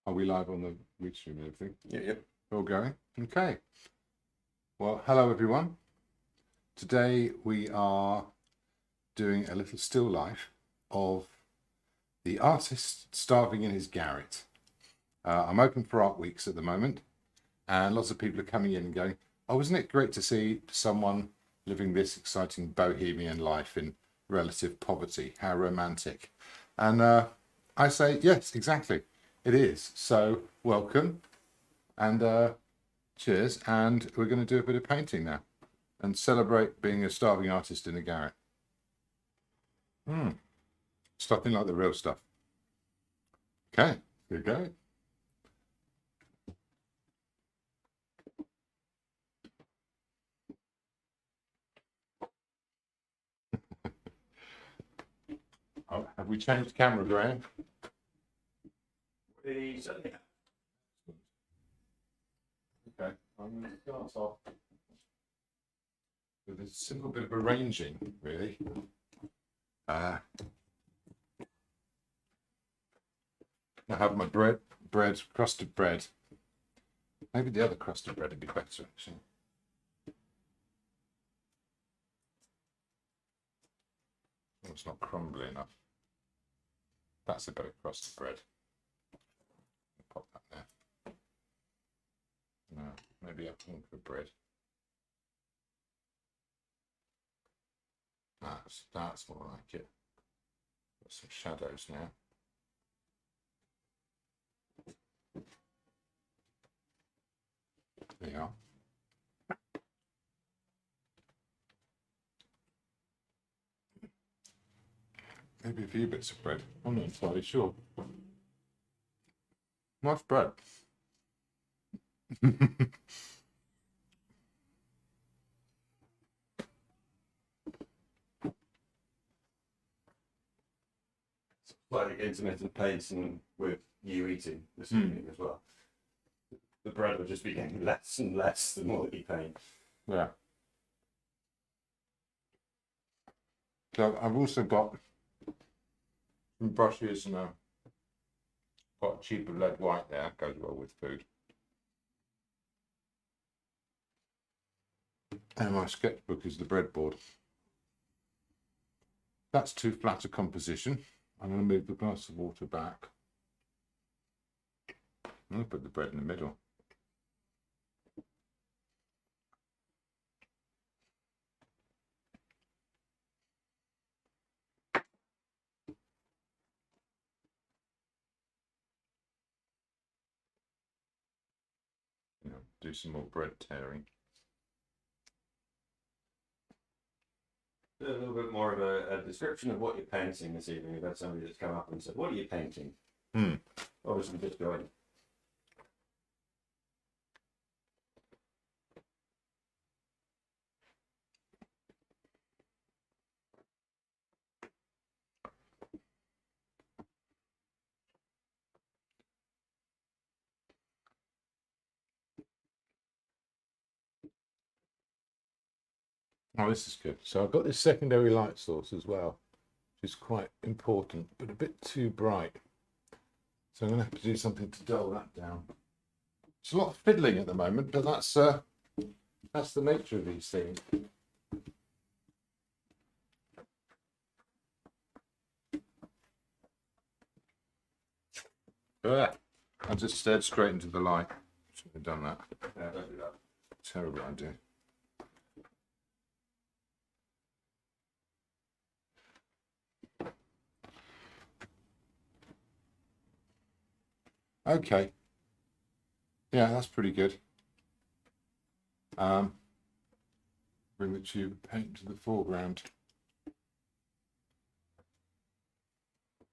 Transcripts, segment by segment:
Are we live on the livestream and everything? Yep. All going? Okay. Well, hello everyone. Today we are doing a little still life of the artist starving in his garret. I'm open for art weeks at the moment, and lots of people are coming in and going, oh, isn't it great to see someone living this exciting bohemian life in relative poverty? How romantic. And I say, yes, exactly. It is. So welcome and cheers. And we're going to do a bit of painting now and celebrate being a starving artist in a garret. Nothing like the real stuff. Okay, here we go. Oh, have we changed camera, Graham? We certainly have. Okay, I'm going to start off with a simple bit of arranging, really. I have my bread, crusted bread. Maybe the other crusted bread would be better, actually. Oh, it's not crumbly enough. That's a better crusted bread. Pop that there. No, maybe I think for bread. That's more like it. Got some shadows now. There you are. Maybe a few bits of bread. I'm not entirely sure. Much bread. Slightly intermittent painting with you eating this evening as well. The bread will just be getting less and less the more that you paint. Yeah. So I've also got some brushes and got a cheaper lead white there, goes well with food. And my sketchbook is the breadboard. That's too flat a composition. I'm going to move the glass of water back. I'm going to put the bread in the middle. Do some more bread tearing. A little bit more of a description of what you're painting this evening. We've had somebody that's come up and said, what are you painting? Obviously just going. Oh, this is good. So I've got this secondary light source as well, which is quite important, but a bit too bright. So I'm going to have to do something to dull that down. It's a lot of fiddling at the moment, but that's the nature of these things. I just stared straight into the light. Should have done that. Yeah, don't do that. Terrible idea. Okay. Yeah, that's pretty good. Bring the tube of paint to the foreground.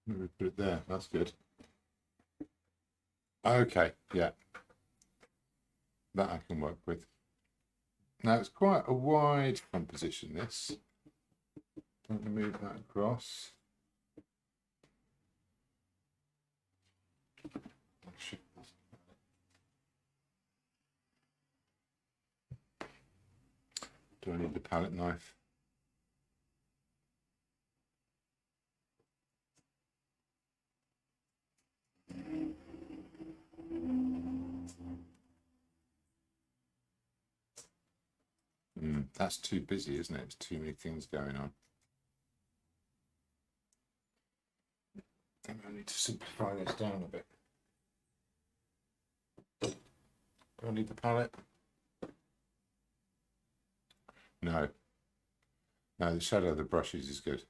Maybe put it there. That's good. Okay, yeah. That I can work with. Now it's quite a wide composition, this. I'm going to move that across. Do I need the palette knife? That's too busy, isn't it? It's too many things going on. I think I need to simplify this down a bit. Do I need the palette? No. No, the shadow of the brushes is good.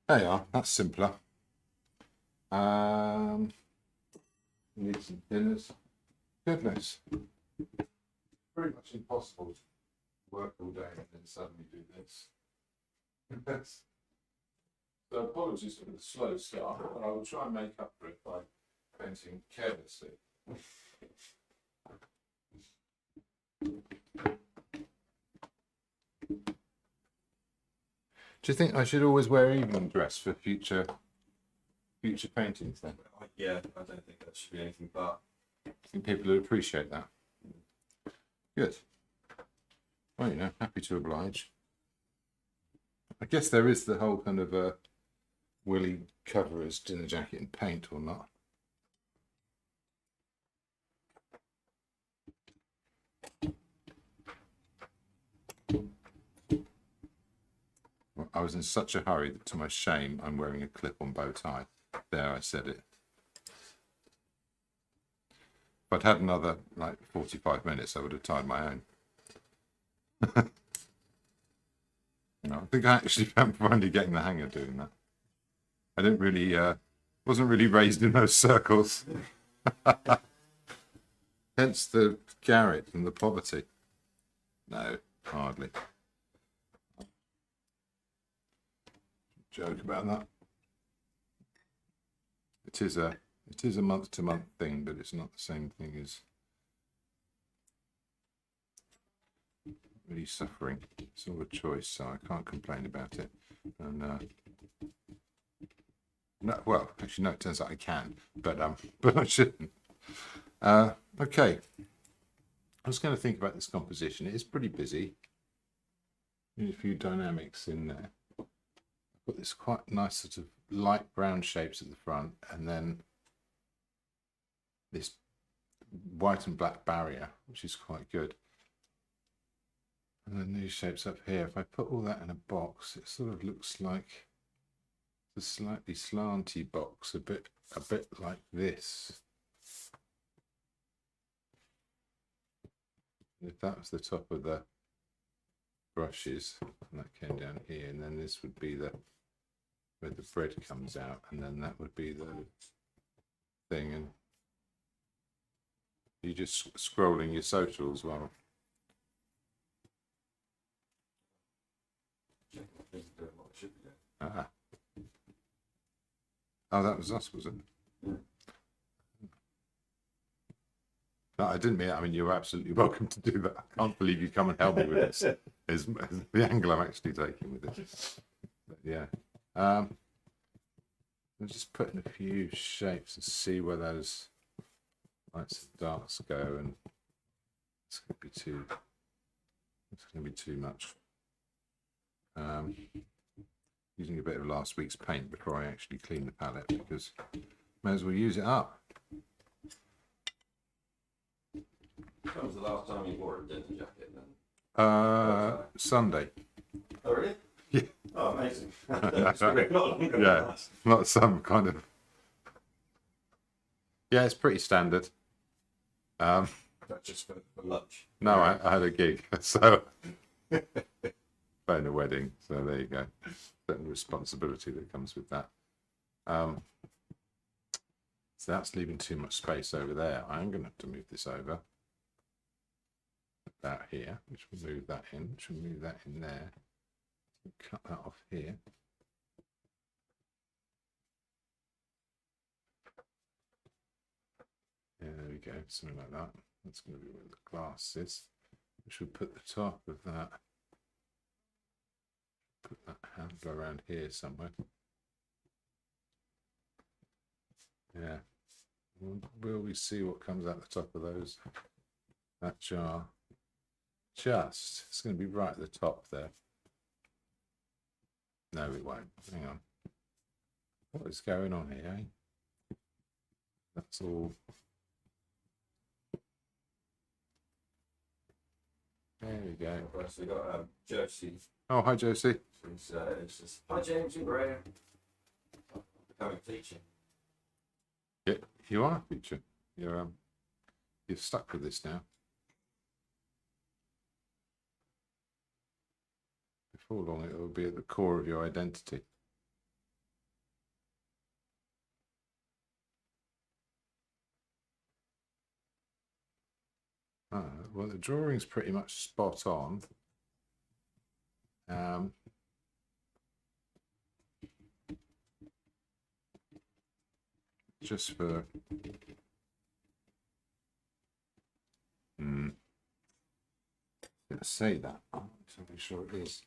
There you are, that's simpler. Need some thinners. Goodness. Very much impossible to work all day and then suddenly do this. So apologies for the slow start, but I will try and make up for it by painting carelessly. Do you think I should always wear evening dress for future paintings then? Yeah, I don't think that should be anything but. I think people would appreciate that. Good. Well, you know, happy to oblige. I guess there is the whole kind of will he cover his dinner jacket in paint or not? Well, I was in such a hurry that to my shame I'm wearing a clip-on bow tie. There, I said it. If I'd had another like 45 minutes, I would have tied my own. No, I think I actually found finally getting the hang of doing that. I didn't really, wasn't really raised in those circles. Hence the garret and the poverty. No, hardly. Joke about that. It is a month-to-month thing, but it's not the same thing as really suffering. It's all a choice, so I can't complain about it. And no, well, actually, no, it turns out I can, but I shouldn't. Okay. I was going to think about this composition. It is pretty busy. There's a few dynamics in there. I've got this quite nice sort of light brown shapes at the front, and then this white and black barrier, which is quite good. And then these shapes up here. If I put all that in a box, it sort of looks like a slightly slanty box, a bit like this. If that was the top of the brushes, and that came down here, and then this would be where the bread comes out, and then that would be the thing, and you're just scrolling your socials while. Ah. Oh, that was us, was it? Yeah. No, I didn't mean it. I mean, you're absolutely welcome to do that. I can't believe you come and help me with this. Is the angle I'm actually taking with this. But yeah. I'm just putting a few shapes and see where those lights and darks go, and it's going to be too much. Using a bit of last week's paint before I actually clean the palette, because may as well use it up. When was the last time you wore a dinner jacket then? Sunday. Oh, really? Yeah. Oh, amazing. It's gonna be a lot longer than Yeah, that. not some kind of. Yeah, it's pretty standard. That's just for lunch. No, I had a gig, so in a wedding. So there you go. Certain responsibility that comes with that. So that's leaving too much space over there. I'm going to have to move this over. Put that here, which will move that in, which will move that in there. Cut that off here. Yeah, there we go, something like that. That's going to be where the glass is. We should put the top of that. Put that handle around here somewhere. Yeah. Will we see what comes out the top of those? That jar. It's going to be right at the top there. No, it won't. Hang on. What is going on here, eh? That's all. There we go. Plus we got Josie. Oh, hi, Josie. It's just, hi James and Graham. Becoming a teacher. Yeah, you are a teacher. You're stuck with this now. Before long, it will be at the core of your identity. Well, the drawing's pretty much spot on. Just for let's say that. I'm totally sure it is.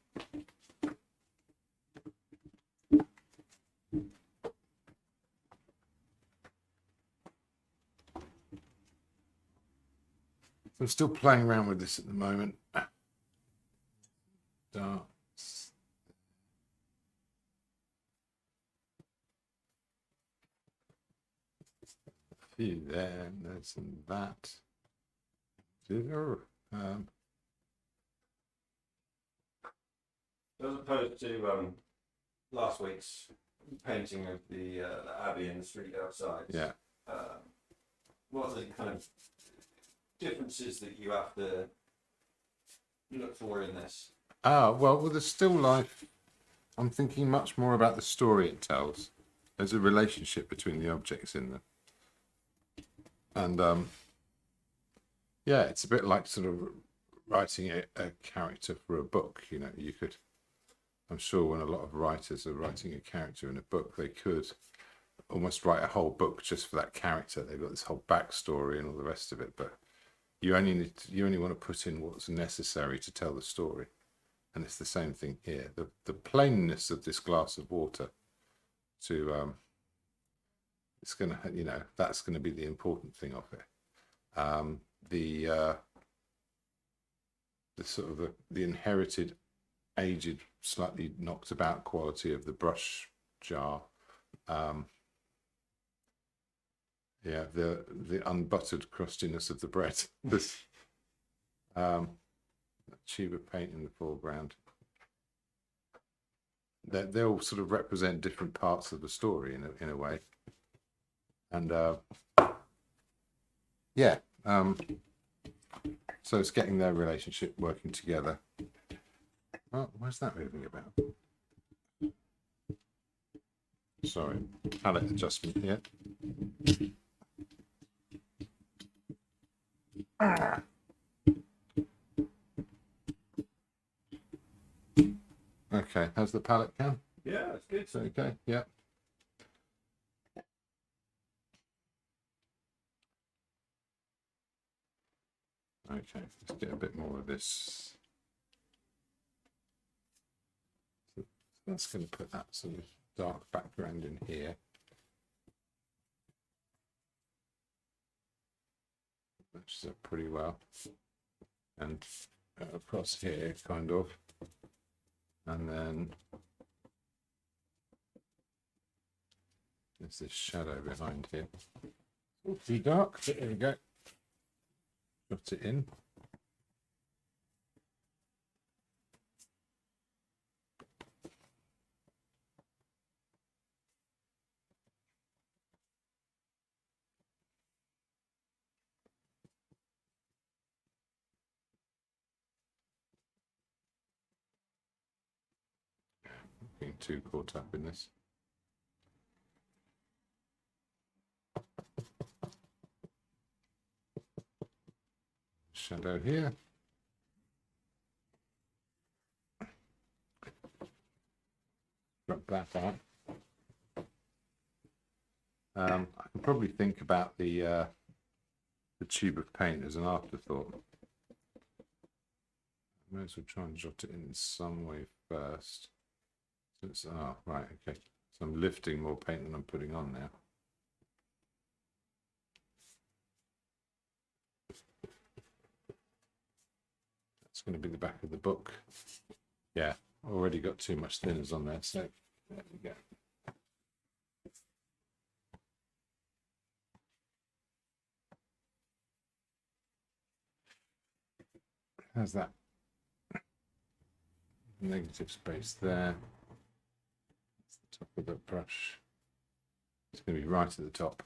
I'm still playing around with this at the moment. Darts. A few there, there's some that. As opposed to last week's painting of the abbey in the street outside. Yeah. What are the kind of differences that you have to look for in this? Well, with the still life, I'm thinking much more about the story it tells. There's a relationship between the objects in them. And yeah, it's a bit like sort of writing a character for a book. You know, you could, I'm sure when a lot of writers are writing a character in a book, they could almost write a whole book just for that character. They've got this whole backstory and all the rest of it, but you only want to put in what's necessary to tell the story. And it's the same thing here. The plainness of this glass of water it's gonna, you know, that's gonna be the important thing of it. The sort of the inherited, aged, slightly knocked about quality of the brush jar. Yeah, the unbuttered crustiness of the bread. This tube of paint in the foreground. They all sort of represent different parts of the story in a way. And yeah, so it's getting their relationship working together. Oh, where's that moving about? Sorry, palette adjustment here. Okay, how's the palette, Cam? Yeah, it's good. Is it okay? Yeah. Okay, let's get a bit more of this. So that's going to put that sort of dark background in here. Matches up pretty well. And across here, kind of. And then there's this shadow behind here. Too dark. There we go. Put it in. Getting too caught up in this. Shadow here. Drop that out. I can probably think about the tube of paint as an afterthought. I may as well try and jot it in some way first. So it's, oh, right, okay. So I'm lifting more paint than I'm putting on now. That's going to be the back of the book. Yeah, already got too much thinners on there, so there we go. How's that? Negative space there. That's the top of the brush. It's going to be right at the top.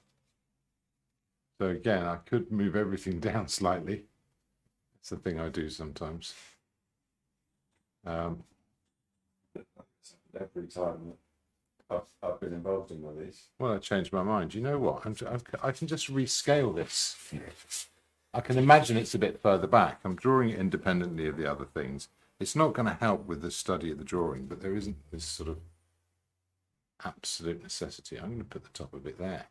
So again, I could move everything down slightly. That's the thing I do sometimes. Every time I've been involved in one of these. Well, I changed my mind. You know what? I can just rescale this. I can imagine it's a bit further back. I'm drawing it independently of the other things. It's not going to help with the study of the drawing, but there isn't this sort of absolute necessity. I'm going to put the top of it there.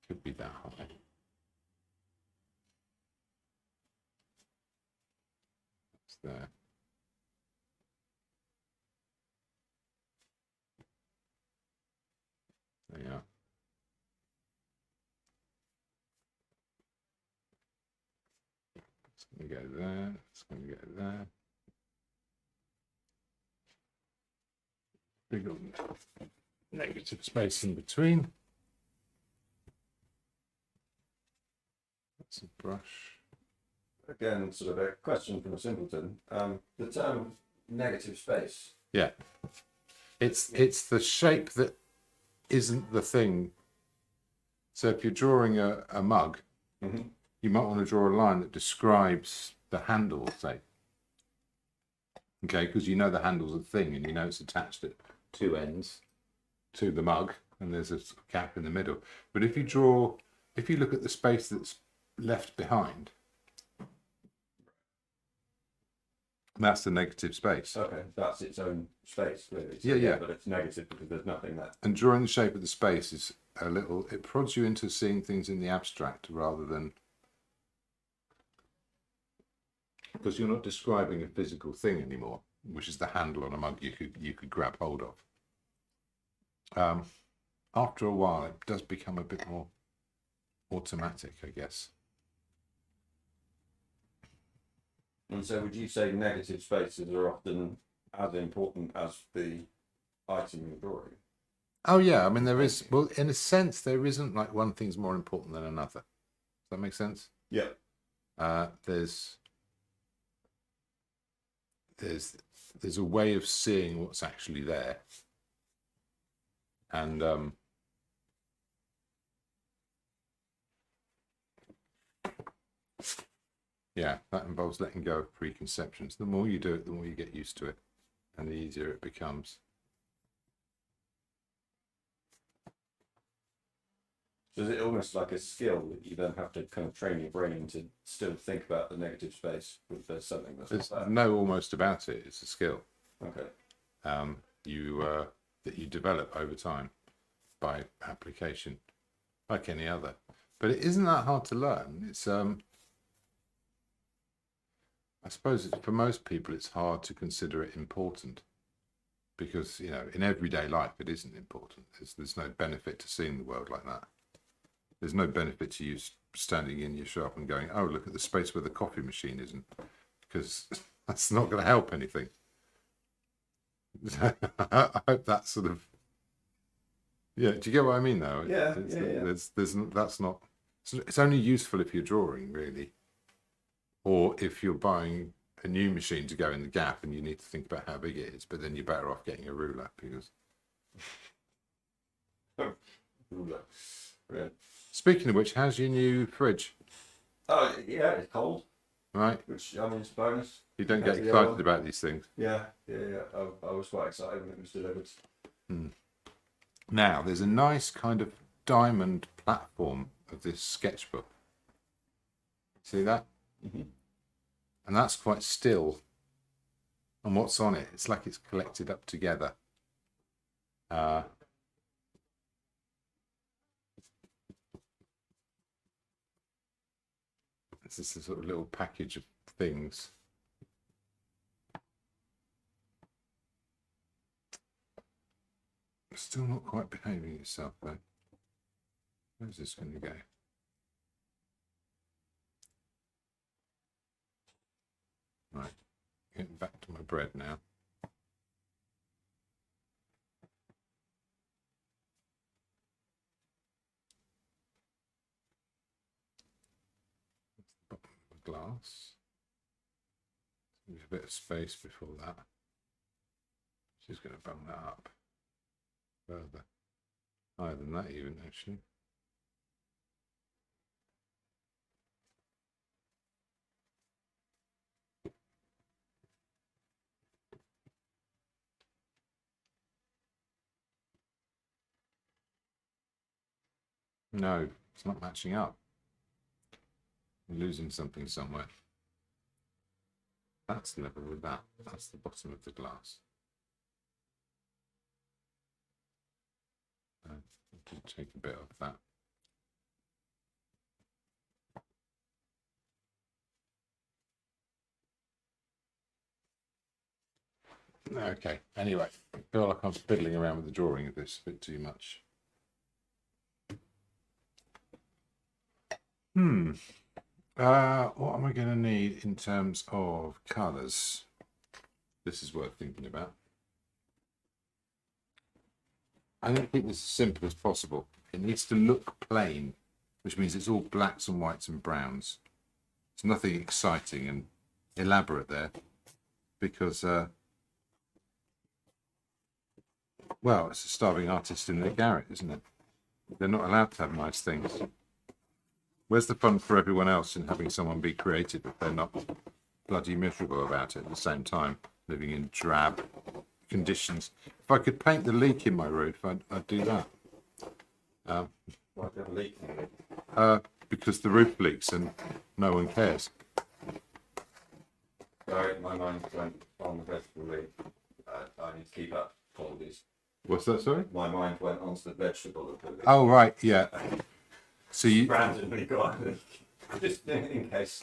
Could be that high. That's there. There you are. It's going to go there. It's going to go there. Big negative space in between. That's a brush. Again, sort of a question from a simpleton. The term negative space. Yeah. It's the shape that isn't the thing. So if you're drawing a mug, you might want to draw a line that describes the handle, say. Okay, because you know the handle's a thing and you know it's attached at two ends to the mug and there's a gap in the middle. But if you look at the space that's left behind, that's the negative space. Okay, that's its own space, really. So, Yeah. But it's negative because there's nothing there. And drawing the shape of the space is it prods you into seeing things in the abstract rather than, because you're not describing a physical thing anymore, which is the handle on a mug you could grab hold of. After a while, it does become a bit more automatic, I guess. And so would you say negative spaces are often as important as the item you're drawing? Oh yeah, I mean there is, well, in a sense there isn't like one thing's more important than another. Does that make sense? Yeah. There's a way of seeing what's actually there. And yeah, that involves letting go of preconceptions. The more you do it, the more you get used to it, and the easier it becomes. So is it almost like a skill that you then have to kind of train your brain to still think about the negative space if there's something that's There's not there? no almost about it. It's a skill. Okay. That you develop over time by application, like any other. But it isn't that hard to learn. It's I suppose for most people it's hard to consider it important because, you know, in everyday life it isn't important. There's no benefit to seeing the world like that. There's no benefit to you standing in your shop and going, oh, look at the space where the coffee machine isn't, because that's not going to help anything. I hope that sort of, yeah. Do you get what I mean, though? Yeah, that's not. It's only useful if you're drawing, really, or if you're buying a new machine to go in the gap and you need to think about how big it is. But then you're better off getting a ruler because. Ruler. Yeah. Speaking of which, how's your new fridge? Oh yeah, it's cold. Right, Which I mean, it's a bonus. you don't get Compared to the other excited one. about these things. Yeah. I was quite excited when it was delivered. Now, there's a nice kind of diamond platform of this sketchbook. See that? Mm-hmm. And that's quite still. And what's on it? It's like it's collected up together. This is a sort of little package of things. Still not quite behaving itself though. Where's this going to go? Right, getting back to my bread now. glass. There's a bit of space before that. She's going to bung that up further, higher than that even actually. No, it's not matching up. I'm losing something somewhere. That's level with that. That's the bottom of the glass. Take a bit of that. Okay, anyway, I feel like I'm fiddling around with the drawing of this a bit too much. What am I going to need in terms of colours? This is worth thinking about. I'm going to keep this as simple as possible. It needs to look plain, which means it's all blacks and whites and browns. It's nothing exciting and elaborate there, because, well, it's a starving artist in their garret, isn't it? They're not allowed to have nice things. Where's the fun for everyone else in having someone be creative if they're not bloody miserable about it at the same time, living in drab conditions? If I could paint the leak in my roof, I'd do that. Why do you have a leak in it? Because the roof leaks and no one cares. Sorry, my mind went on the vegetable leak. I need to keep up. Apologies. What's that, sorry? My mind went on to the vegetable leak. Oh, right, yeah. So you Randomly got a leak. Just in case.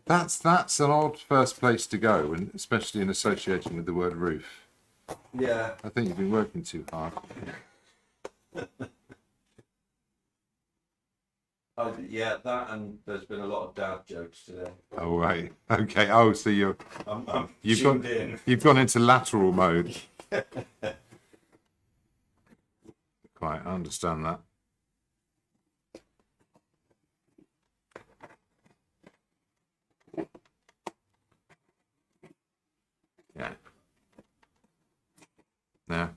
that's an odd first place to go, and especially in association with the word roof. Yeah. I think you've been working too hard. Yeah, that, and there's been a lot of dad jokes today. Oh, right. Okay. Oh, so I'm you've tuned gone in. you've gone into lateral mode. Quite, I understand that. Yeah. Now,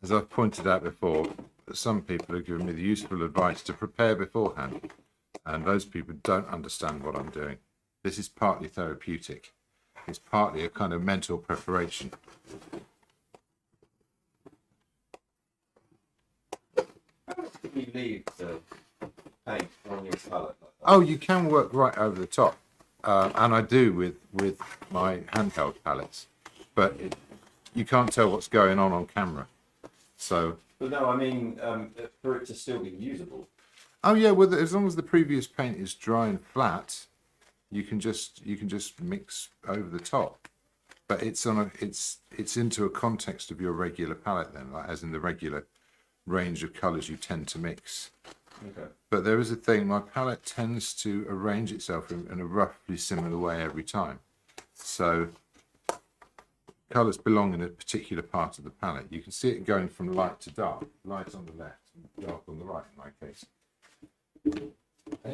as I've pointed out before, some people have given me the useful advice to prepare beforehand, and those people don't understand what I'm doing. This is partly therapeutic. It's partly a kind of mental preparation. You leave the paint on your palette like that. Oh, you can work right over the top, and I do with my handheld palettes, but you can't tell what's going on camera. So. But no, I mean, for it to still be usable. Oh yeah, well, as long as the previous paint is dry and flat, you can just mix over the top. But it's into a context of your regular palette then, like as in the regular range of colours you tend to mix. Okay. But there is a thing, my palette tends to arrange itself in a roughly similar way every time. So colours belong in a particular part of the palette. You can see it going from light to dark, light on the left and dark on the right in my case. And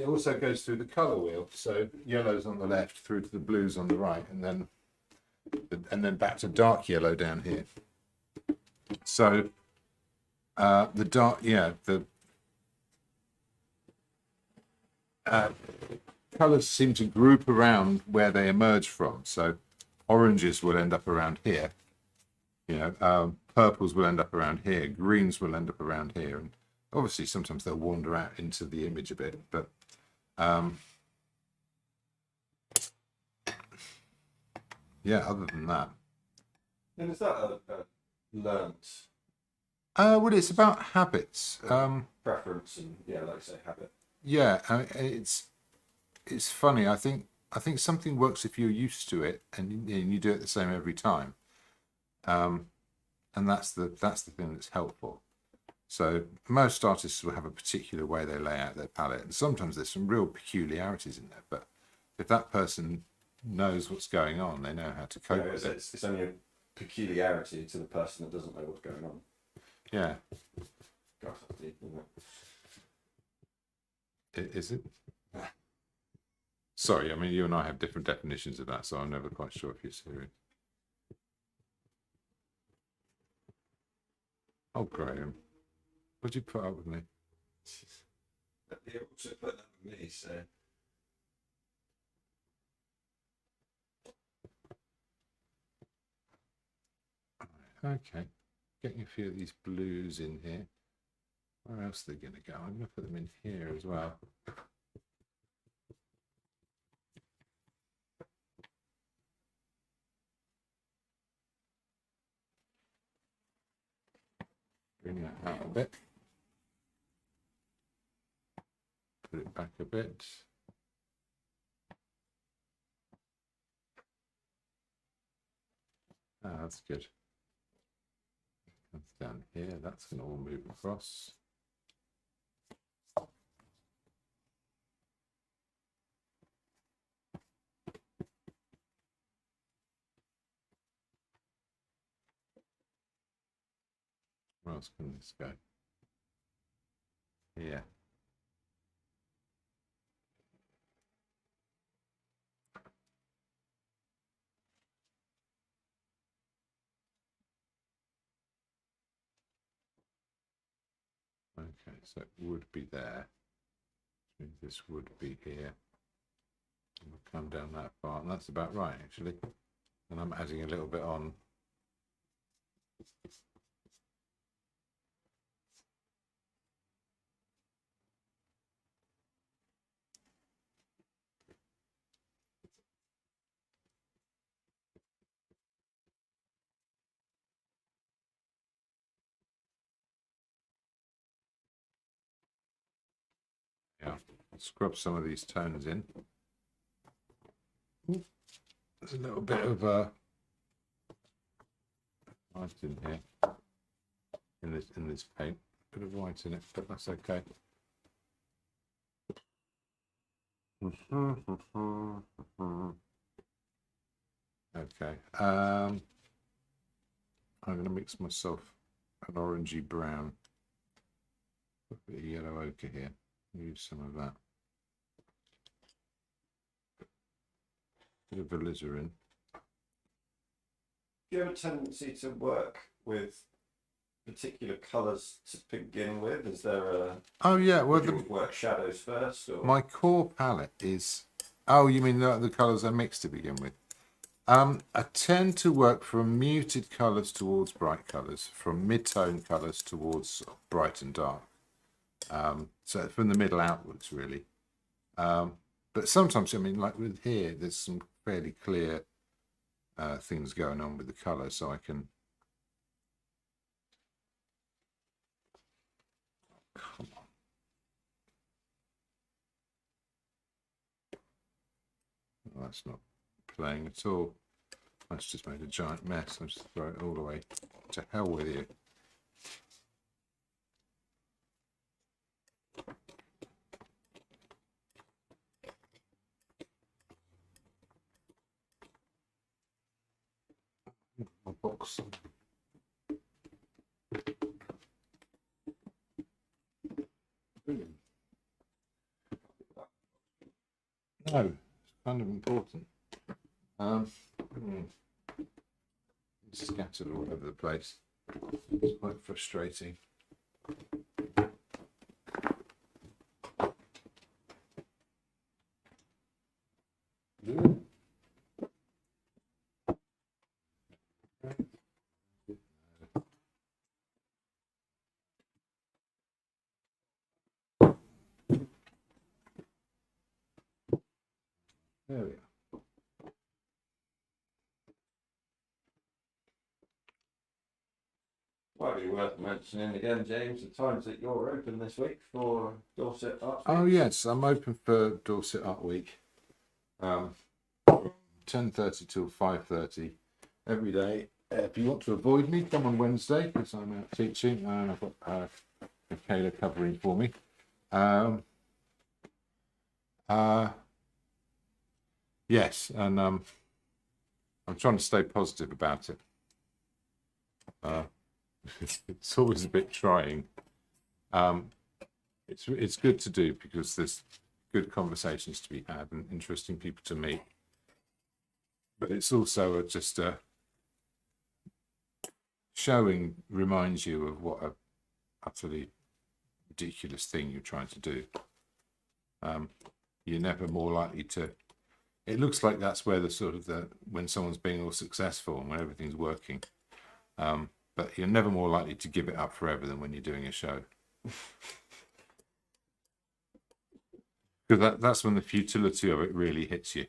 it also goes through the colour wheel, so yellow's on the left through to the blues on the right, and then back to dark yellow down here. So the dark, yeah, the colours seem to group around where they emerge from. So oranges will end up around here, purples will end up around here, greens will end up around here, and obviously sometimes they'll wander out into the image a bit, but yeah, other than that. And is that a learnt Well, it's about habits. preference and, yeah, like I say, habit? Yeah, I mean, it's funny. I think something works if you're used to it and you do it the same every time, and that's the thing that's helpful. So most artists will have a particular way they lay out their palette, and sometimes there's some real peculiarities in there. But if that person knows what's going on, they know how to cope with it. It's only a peculiarity to the person that doesn't know what's going on. Yeah. gosh, that's deep, isn't it? Is it? Sorry, I mean, you and I have different definitions of that, so I'm never quite sure if you're serious. Oh, Graham, would you put up with me? He also put that with me, so. Okay, getting a few of these blues in here. Where else are they going to go? I'm going to put them in here as well. Bring that out a bit. Put it back a bit. Ah, that's good. Comes down here. That's going to all move across. Where else can this go? Here. Okay, so it would be there. Which means this would be here. And we'll come down that far, and that's about right, actually. And I'm adding a little bit on. Yeah, scrub some of these tones in. There's a little bit of white in here, in this paint. Bit of white in it, but that's okay. Okay. I'm going to mix myself an orangey brown. Put a bit of yellow ochre here. Use some of that. Bit of alizarin. Do you have a tendency to work with particular colours to begin with? Is there a... Oh yeah, well, do you work shadows first? Or? My core palette is... Oh, you mean the colours I mix to begin with? I tend to work from muted colours towards bright colours, from mid-tone colours towards bright and dark. So from the middle outwards, really. But sometimes, I mean, like with here, there's some fairly clear things going on with the colour, so I can... Come on. Oh, that's not playing at all. That's just made a giant mess. I'll just throw it all away. To hell with you. My box. No, it's kind of important. It's scattered all over the place. It's quite frustrating. There we are. Might be worth mentioning again, James, the times that you're open this week for Dorset Art Week. Oh yes, I'm open for Dorset Art Week. 10:30 till 5:30 every day. If you want to avoid me, come on Wednesday because I'm out teaching and I've got Michaela covering for me. Yes, and I'm trying to stay positive about it. It's always a bit trying It's good to do because there's good conversations to be had and interesting people to meet. But it's also just a showing reminds you of what a utterly ridiculous thing you're trying to do. You're never more likely to. It looks like that's where the sort of when someone's being all successful and when everything's working. But you're never more likely to give it up forever than when you're doing a show. Because that's when the futility of it really hits you.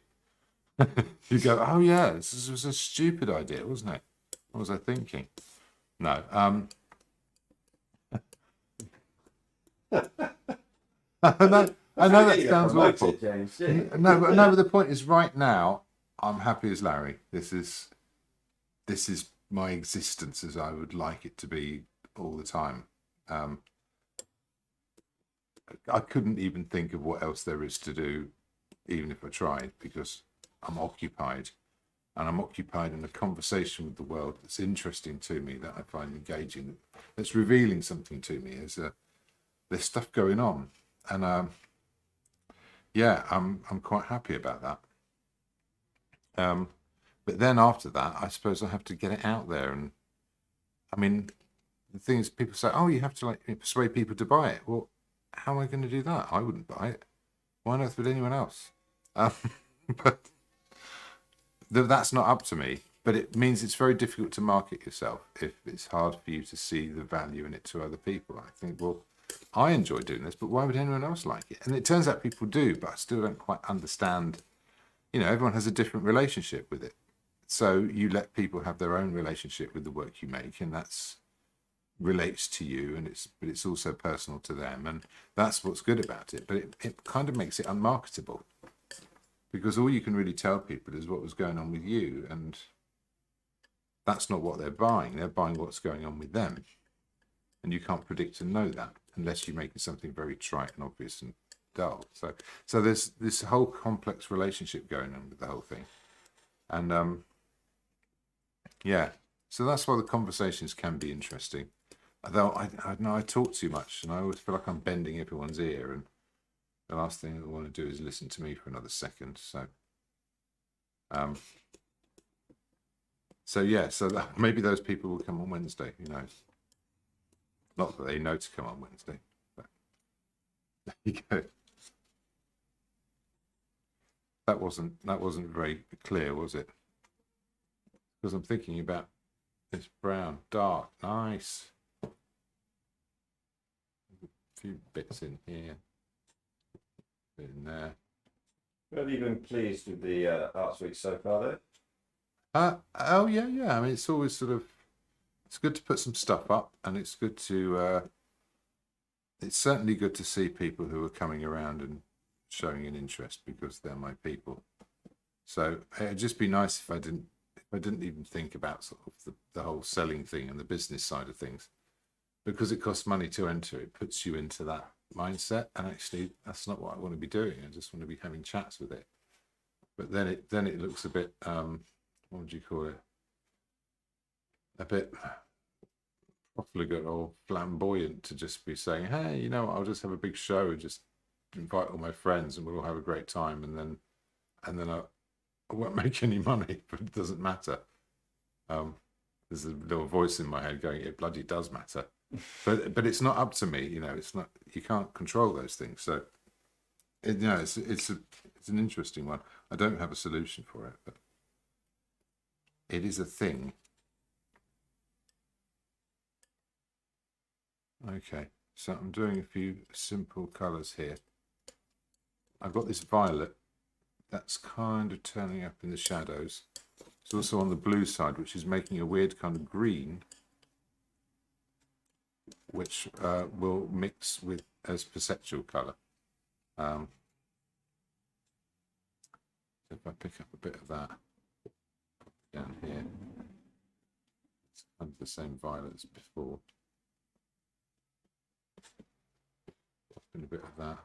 You go, oh yeah, this was a stupid idea, wasn't it? What was I thinking? No. I know that sounds awful. No, but the point is, right now, I'm happy as Larry. This is my existence as I would like it to be all the time. I couldn't even think of what else there is to do, even if I tried, because I'm occupied. And I'm occupied in a conversation with the world that's interesting to me, that I find engaging, that's revealing something to me. There's stuff going on. And yeah, I'm quite happy about that. But then after that, I suppose I have to get it out there. And I mean, the thing is, people say, oh, you have to persuade people to buy it. Well, how am I going to do that? I wouldn't buy it. Why on earth would anyone else? But that's not up to me. But it means it's very difficult to market yourself if it's hard for you to see the value in it to other people. I think, well, I enjoy doing this, but why would anyone else like it? And it turns out people do, but I still don't quite understand. Everyone has a different relationship with it. So you let people have their own relationship with the work you make, and that's relates to you, but it's also personal to them, and that's what's good about it. But it kind of makes it unmarketable, because all you can really tell people is what was going on with you, and that's not what they're buying. They're buying what's going on with them, and you can't predict and know that unless you're making something very trite and obvious and dull. So there's this whole complex relationship going on with the whole thing, and yeah. So that's why the conversations can be interesting. Although I know I talk too much, and I always feel like I'm bending everyone's ear, and the last thing I want to do is listen to me for another second. So yeah, so maybe those people will come on Wednesday. Who knows? Not that they know to come on Wednesday, but there you go. That wasn't very clear, was it? Because I'm thinking about this brown, dark, nice. A few bits in here, in there. Have you been pleased with the Arts Week so far, though? Oh yeah. I mean, it's always it's good to put some stuff up, and it's good to. It's certainly good to see people who are coming around and showing an interest, because they're my people. So it'd just be nice if I didn't even think about sort of the whole selling thing and the business side of things. Because it costs money to enter, it puts you into that mindset, and actually that's not what I want to be doing. I just want to be having chats with it. But then it looks a bit what would you call it? A bit profligate or flamboyant to just be saying, hey, I'll just have a big show and just invite all my friends and we'll all have a great time, and then I won't make any money, but it doesn't matter. There's a little voice in my head going, it bloody does matter. But it's not up to me, it's not, you can't control those things. So it's an interesting one. I don't have a solution for it, but it is a thing. Okay, so I'm doing a few simple colors here. I've got this violet that's kind of turning up in the shadows. It's also on the blue side, which is making a weird kind of green, which will mix with as perceptual colour. So if I pick up a bit of that down here, it's kind of the same violet as before. And a bit of that.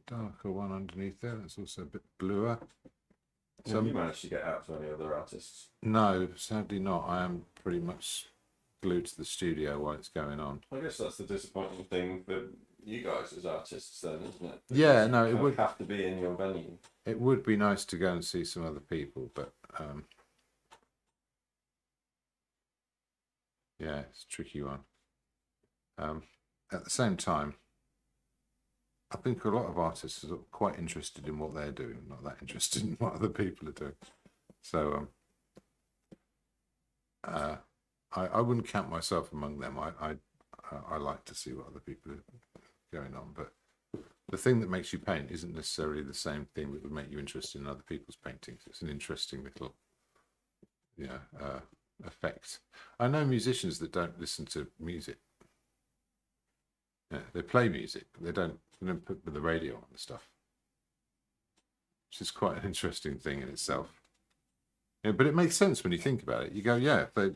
darker one underneath there. That's also a bit bluer. Have you managed to get out to any other artists? No, sadly not. I am pretty much glued to the studio while it's going on. I guess that's the disappointing thing for you guys as artists, then, isn't it? Yeah, no, it would have to be in your venue. It would be nice to go and see some other people, but yeah, it's a tricky one. At the same time, I think a lot of artists are quite interested in what they're doing, not that interested in what other people are doing. So I wouldn't count myself among them. I like to see what other people are going on, but the thing that makes you paint isn't necessarily the same thing that would make you interested in other people's paintings. It's an interesting little, effect. I know musicians that don't listen to music. Yeah, they play music, but they don't put the radio on the stuff, which is quite an interesting thing in itself. Yeah, but it makes sense when you think about it. You go, yeah, if they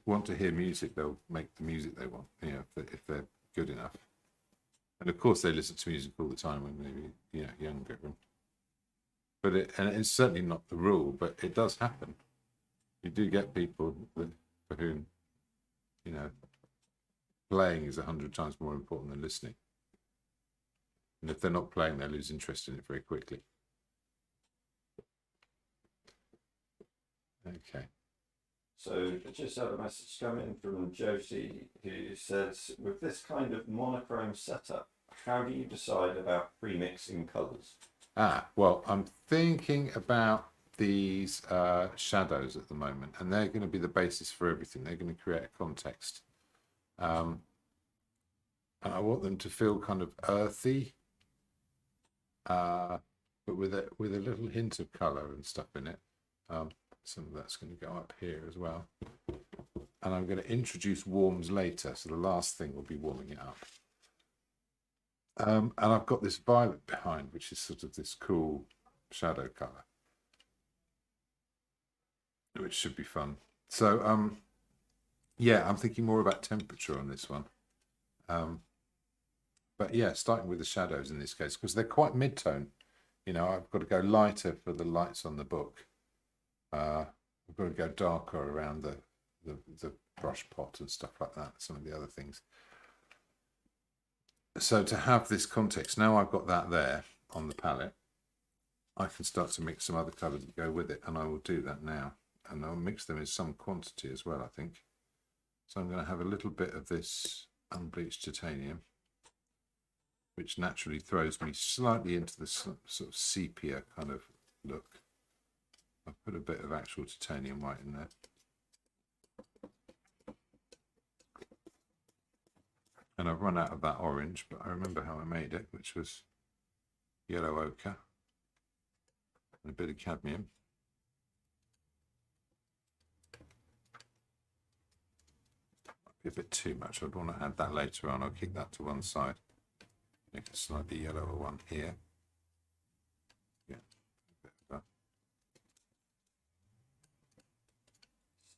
want to hear music, they'll make the music they want. If they're good enough. And of course, they listen to music all the time when they were younger. But it's certainly not the rule, but it does happen. You do get people for whom, playing is 100 times more important than listening. And if they're not playing, they lose interest in it very quickly. Okay. So I just had a message come in from Josie who says, with this kind of monochrome setup, how do you decide about pre-mixing colours? Well, I'm thinking about these shadows at the moment, and they're going to be the basis for everything. They're going to create a context. And I want them to feel kind of earthy, but with a little hint of colour and stuff in it. Some of that's going to go up here as well. And I'm going to introduce warms later, so the last thing will be warming it up. And I've got this violet behind, which is sort of this cool shadow colour, which should be fun. So, yeah, I'm thinking more about temperature on this one. But yeah, starting with the shadows in this case, because they're quite mid-tone. I've got to go lighter for the lights on the book. I've got to go darker around the brush pot and stuff like that, some of the other things. So to have this context, now I've got that there on the palette, I can start to mix some other colours that go with it, and I will do that now. And I'll mix them in some quantity as well, I think. So I'm going to have a little bit of this unbleached titanium, which naturally throws me slightly into the sort of sepia kind of look. I've put a bit of actual titanium white in there. And I've run out of that orange, but I remember how I made it, which was yellow ochre and a bit of cadmium. Might be a bit too much. I'd want to add that later on. I'll kick that to one side. Make a slightly yellower one here. Yeah, a bit of that.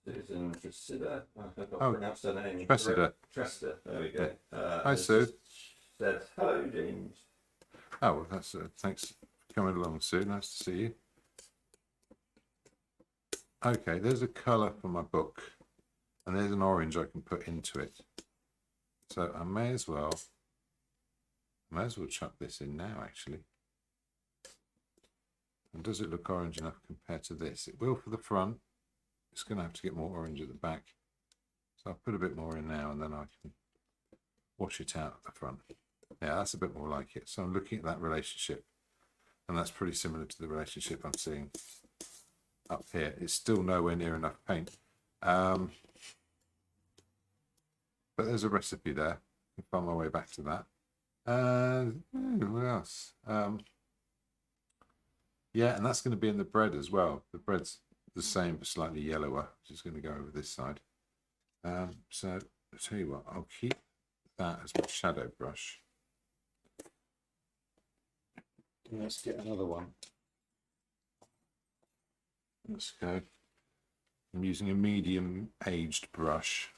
Susan Tressida, I think I pronounced her name. Tressida. Tressida, there we go. Hi, Sue. Said, hello, James. Oh, well, that's thanks for coming along, Sue. Nice to see you. Okay, there's a colour for my book, and there's an orange I can put into it. So I may as well chuck this in now, actually. And does it look orange enough compared to this? It will for the front. It's going to have to get more orange at the back. So I'll put a bit more in now, and then I can wash it out at the front. Yeah, that's a bit more like it. So I'm looking at that relationship, and that's pretty similar to the relationship I'm seeing up here. It's still nowhere near enough paint. But there's a recipe there. I can find my way back to that. What else? Yeah, and that's going to be in the bread as well. The bread's the same but slightly yellower, which is going to go over this side. So I'll tell you what, I'll keep that as my shadow brush. Let's get another one. Let's go. I'm using a medium aged brush.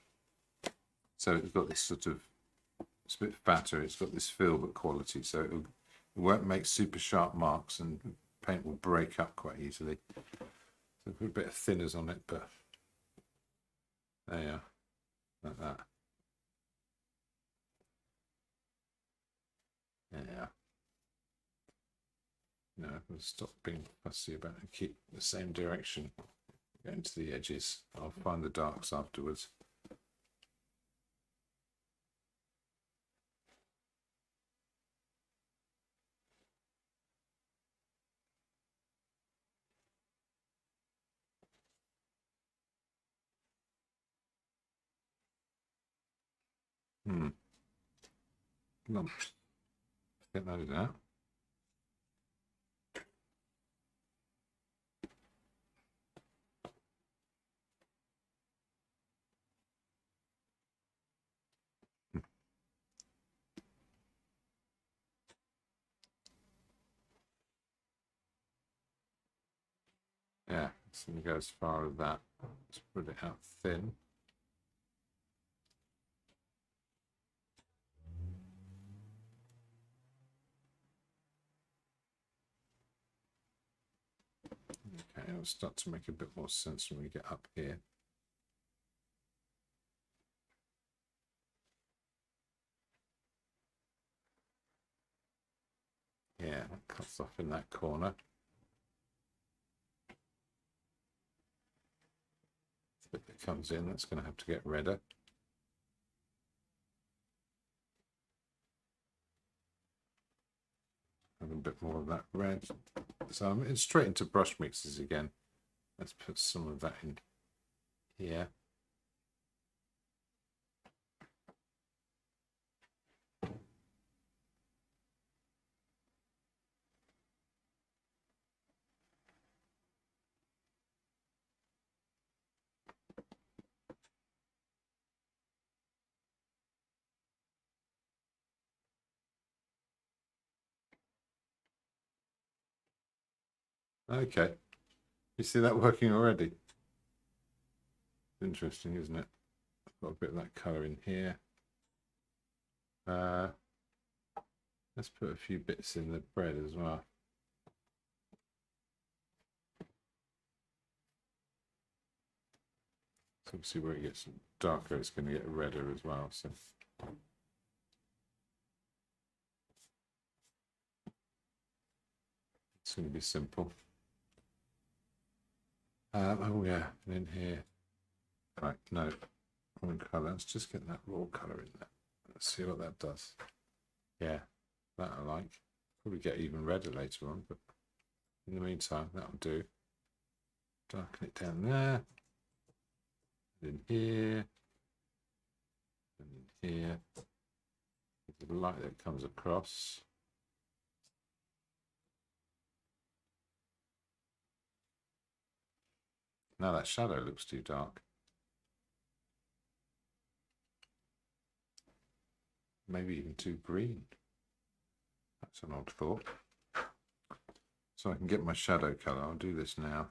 So it's got this sort of, it's a bit fatter, it's got this feel but quality, so it'll It won't make super sharp marks, and paint will break up quite easily. So put a bit of thinners on it, but there you are, like that. Yeah. No, we'll stop being fussy about it. Keep the same direction going to the edges. I'll find the darks afterwards. Lumps. Get those out. Yeah, it's going to go as far as that. Let's put it out thin. Okay, it'll start to make a bit more sense when we get up here. Yeah, that cuts off in that corner. The bit that comes in, that's going to have to get redder. Have a bit more of that red. So I'm in straight into brush mixes again. Let's put some of that in here. Okay, you see that working already? Interesting, isn't it? I've got a bit of that colour in here. Let's put a few bits in the bread as well. So obviously where it gets darker, it's going to get redder as well. So it's going to be simple. Oh yeah, and in here, right, no, wrong colour. Let's just get that raw colour in there. Let's see what that does. Yeah, that I like. Probably get even redder later on, but in the meantime, that'll do. Darken it down there, and in here, and in here. With the light that comes across. Now that shadow looks too dark. Maybe even too green. That's an odd thought. So I can get my shadow colour. I'll do this now.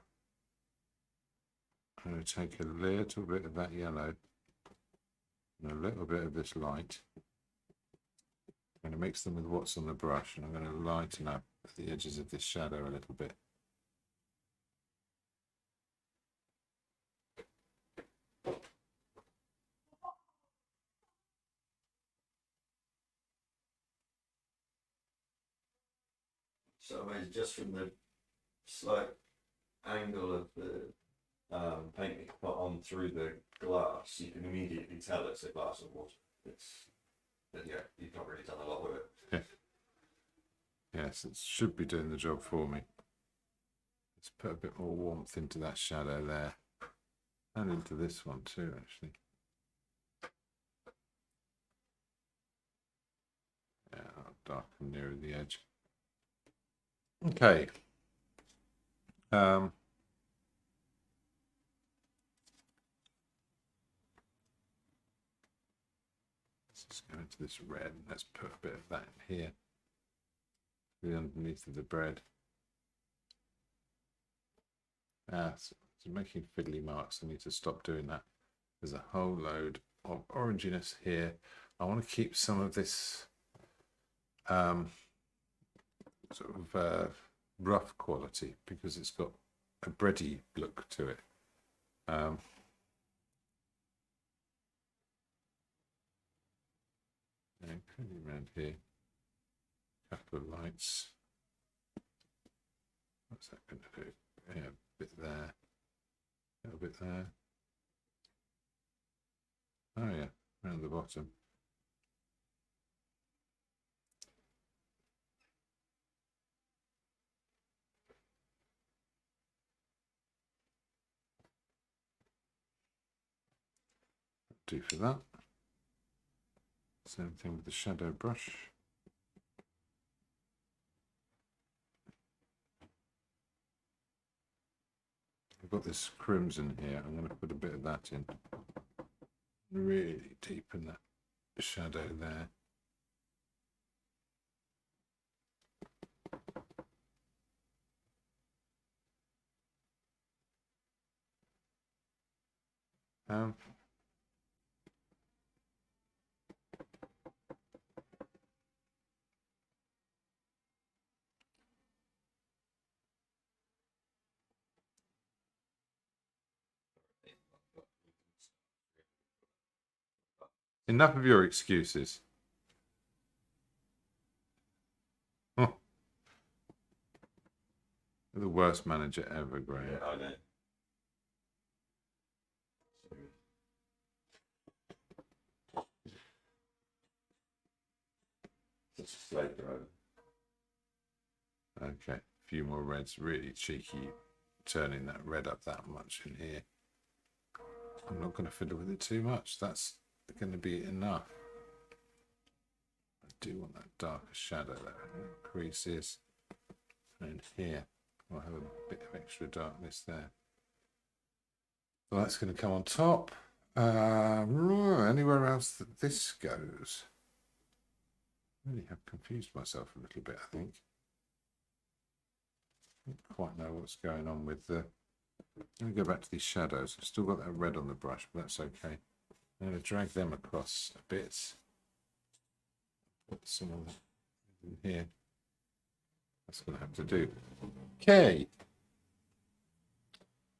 I'm going to take a little bit of that yellow and a little bit of this light. I'm going to mix them with what's on the brush, and I'm going to lighten up the edges of this shadow a little bit. So I mean, just from the slight angle of the paint you put on through the glass, you can immediately tell it's a glass of water. It's, yeah, you've not really done a lot with it. Yeah. Yes, it should be doing the job for me. Let's put a bit more warmth into that shadow there, and into this one too, actually. Yeah, I'll darken nearer the edge. Okay. Let's just go into this red, and let's put a bit of that in here, underneath of the bread. So making fiddly marks. I need to stop doing that. There's a whole load of oranginess here. I want to keep some of this sort of rough quality because it's got a bready look to it. And plenty around here. A couple of lights. What's that going to do? Yeah, a bit there. A little bit there. Oh yeah, around the bottom. Do for that. Same thing with the shadow brush. I've got this crimson here. I'm going to put a bit of that in. Really deepen that shadow there. Enough of your excuses. Oh. You're the worst manager ever, Graham. Yeah, I know. Such a slate driver. Okay, a few more reds. Really cheeky, turning that red up that much in here. I'm not going to fiddle with it too much. That's going to be enough. I do want that darker shadow there. Creases. And here, I'll have a bit of extra darkness there. So that's going to come on top. Anywhere else that this goes? I really have confused myself a little bit, I think. I don't quite know what's going on with the... Let me go back to these shadows. I've still got that red on the brush, but that's okay. I'm going to drag them across a bit. Put some of that in here. That's going to have to do. Okay.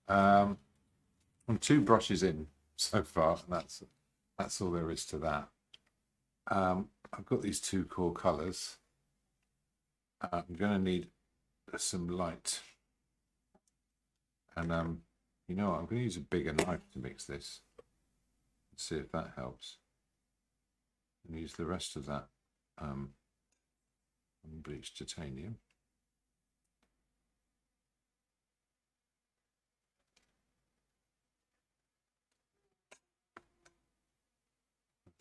I'm 2 brushes in so far. That's all there is to that. I've got these 2 core colours. I'm going to need some light. And you know what? I'm going to use a bigger knife to mix this. Let's see if that helps. And use the rest of that unbleached titanium.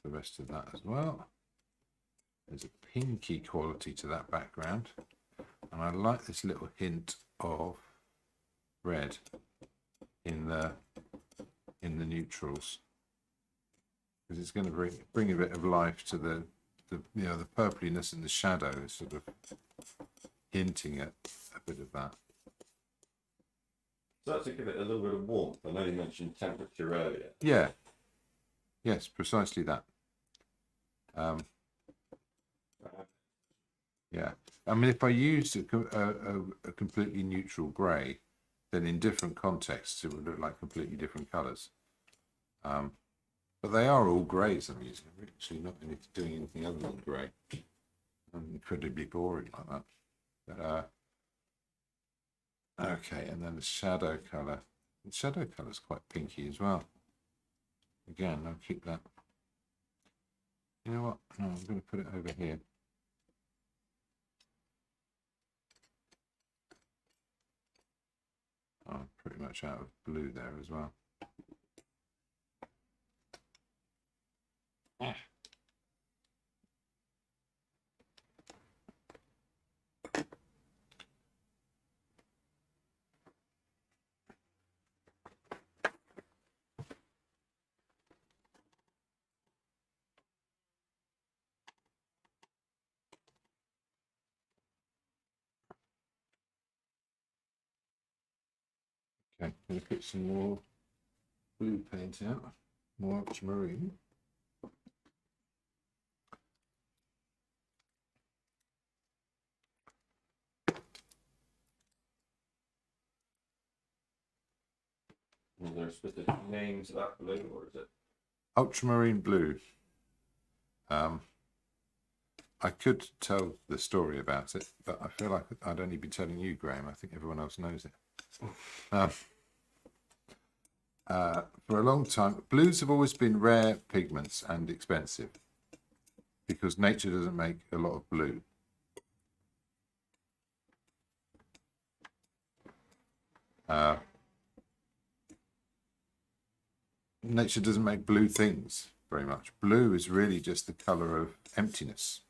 The rest of that as well. There's a pinky quality to that background, and I like this little hint of red in the neutrals because it's going to bring a bit of life to the you know, the purpliness in the shadow, sort of hinting at a bit of that. So to give it a little bit of warmth. I know you mentioned temperature earlier. Yeah. Yes, precisely that. Yeah, I mean, if I used a completely neutral grey, then in different contexts it would look like completely different colours. But they are all greys I'm using. I'm actually not doing anything other than grey. I'm incredibly boring like that. But, okay, and then the shadow colour. The shadow colour is quite pinky as well. Again, I'll keep that. You know what? No, I'm going to put it over here. Oh, I'm pretty much out of blue there as well. Okay, I'm going to put some more blue paint out, more ultramarine. Is there a specific name to that blue, or is it? Ultramarine blue. I could tell the story about it, but I feel like I'd only be telling you, Graham. I think everyone else knows it. For a long time, blues have always been rare pigments and expensive because nature doesn't make a lot of blue. Nature doesn't make blue things very much. Blue is really just the colour of emptiness.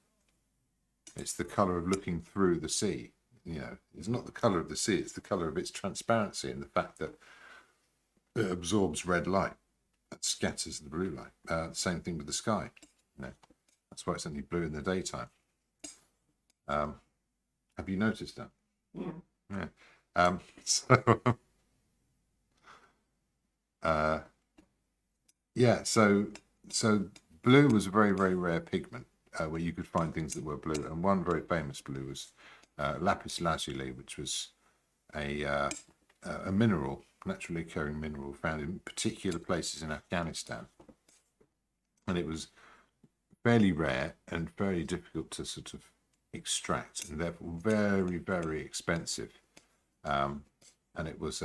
It's the colour of looking through the sea. You know, it's not the colour of the sea, it's the colour of its transparency and the fact that it absorbs red light and scatters the blue light. Same thing with the sky. You know, that's why it's only blue in the daytime. Have you noticed that? Yeah. Yeah. So blue was a very, very rare pigment where you could find things that were blue. And one very famous blue was lapis lazuli, which was a mineral, naturally occurring mineral found in particular places in Afghanistan. And it was fairly rare and very difficult to sort of extract, and therefore very, very expensive. And it was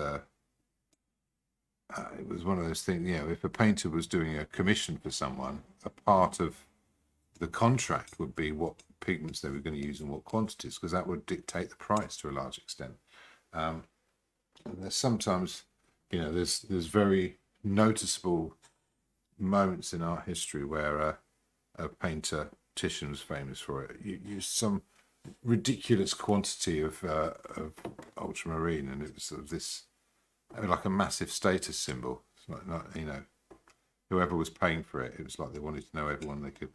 one of those things, you know, if a painter was doing a commission for someone, a part of the contract would be what pigments they were going to use and what quantities, because that would dictate the price to a large extent. And there's sometimes, you know, there's very noticeable moments in art history where a painter, Titian was famous for it, used some ridiculous quantity of ultramarine, and it was sort of this, like a massive status symbol. It's not, you know, whoever was paying for it, it was like they wanted to know everyone, they could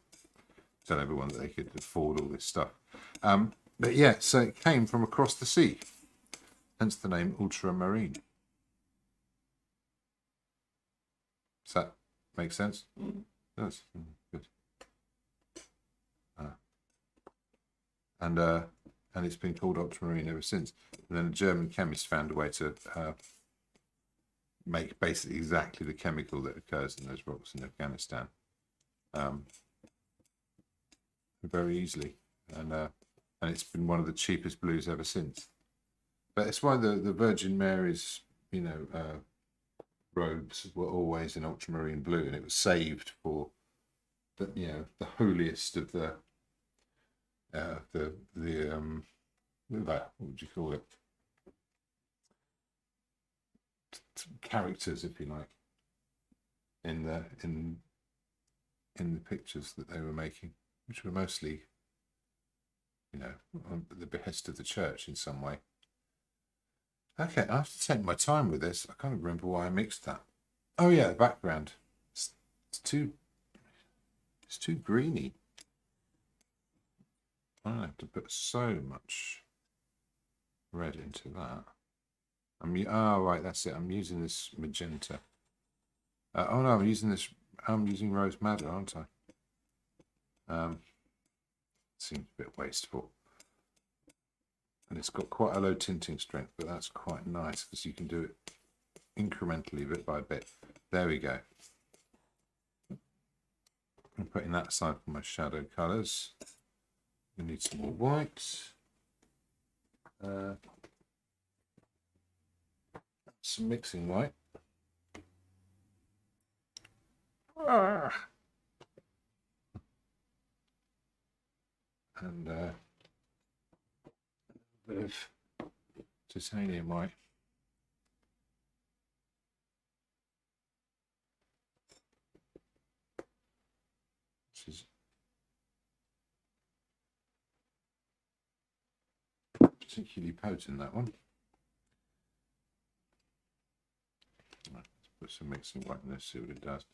tell everyone that they could afford all this stuff. But yeah, so it came from across the sea, hence the name ultramarine. Does that make sense? Mm. It does. Good. And it's been called ultramarine ever since. And then a German chemist found a way to make basically exactly the chemical that occurs in those rocks in Afghanistan very easily, and it's been one of the cheapest blues ever since. But it's why the Virgin Mary's, you know, robes were always in ultramarine blue, and it was saved for the, you know, the holiest of the what would you call it? Characters, if you like, in the pictures that they were making, which were mostly, you know, on the behest of the church in some way. Okay, I have to take my time with this. I can't remember why I mixed that. Oh yeah, the background. It's too greeny. I don't have to put so much red into that. Right, that's it. I'm using this magenta. Oh no, I'm using rose madder, aren't I? Seems a bit wasteful. And it's got quite a low tinting strength, but that's quite nice because you can do it incrementally, bit by bit. There we go. I'm putting that aside for my shadow colours. We need some more white. Some mixing white. And a bit of titanium white. Which is particularly potent, that one. Let's put some mixing white in there, see what it does.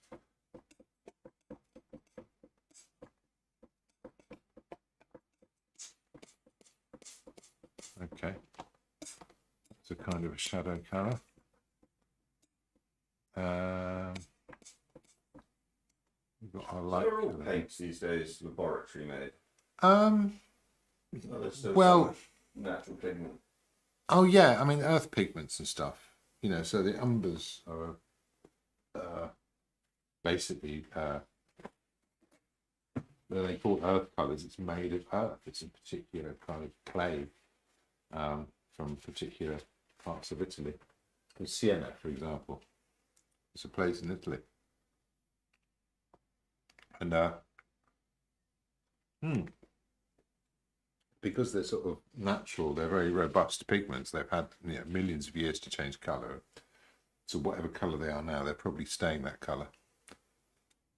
Okay, it's a kind of a shadow colour. We've got our light. Are all paints these days laboratory made? Well, natural pigment. Oh yeah, I mean earth pigments and stuff. You know, so the umbers are basically they call earth colours. It's made of earth. It's a particular kind of clay from particular parts of Italy. The Siena, for example, it's a place in Italy, and because they're sort of natural, they're very robust pigments. They've had millions of years to change colour. So whatever colour they are now, they're probably staying that colour,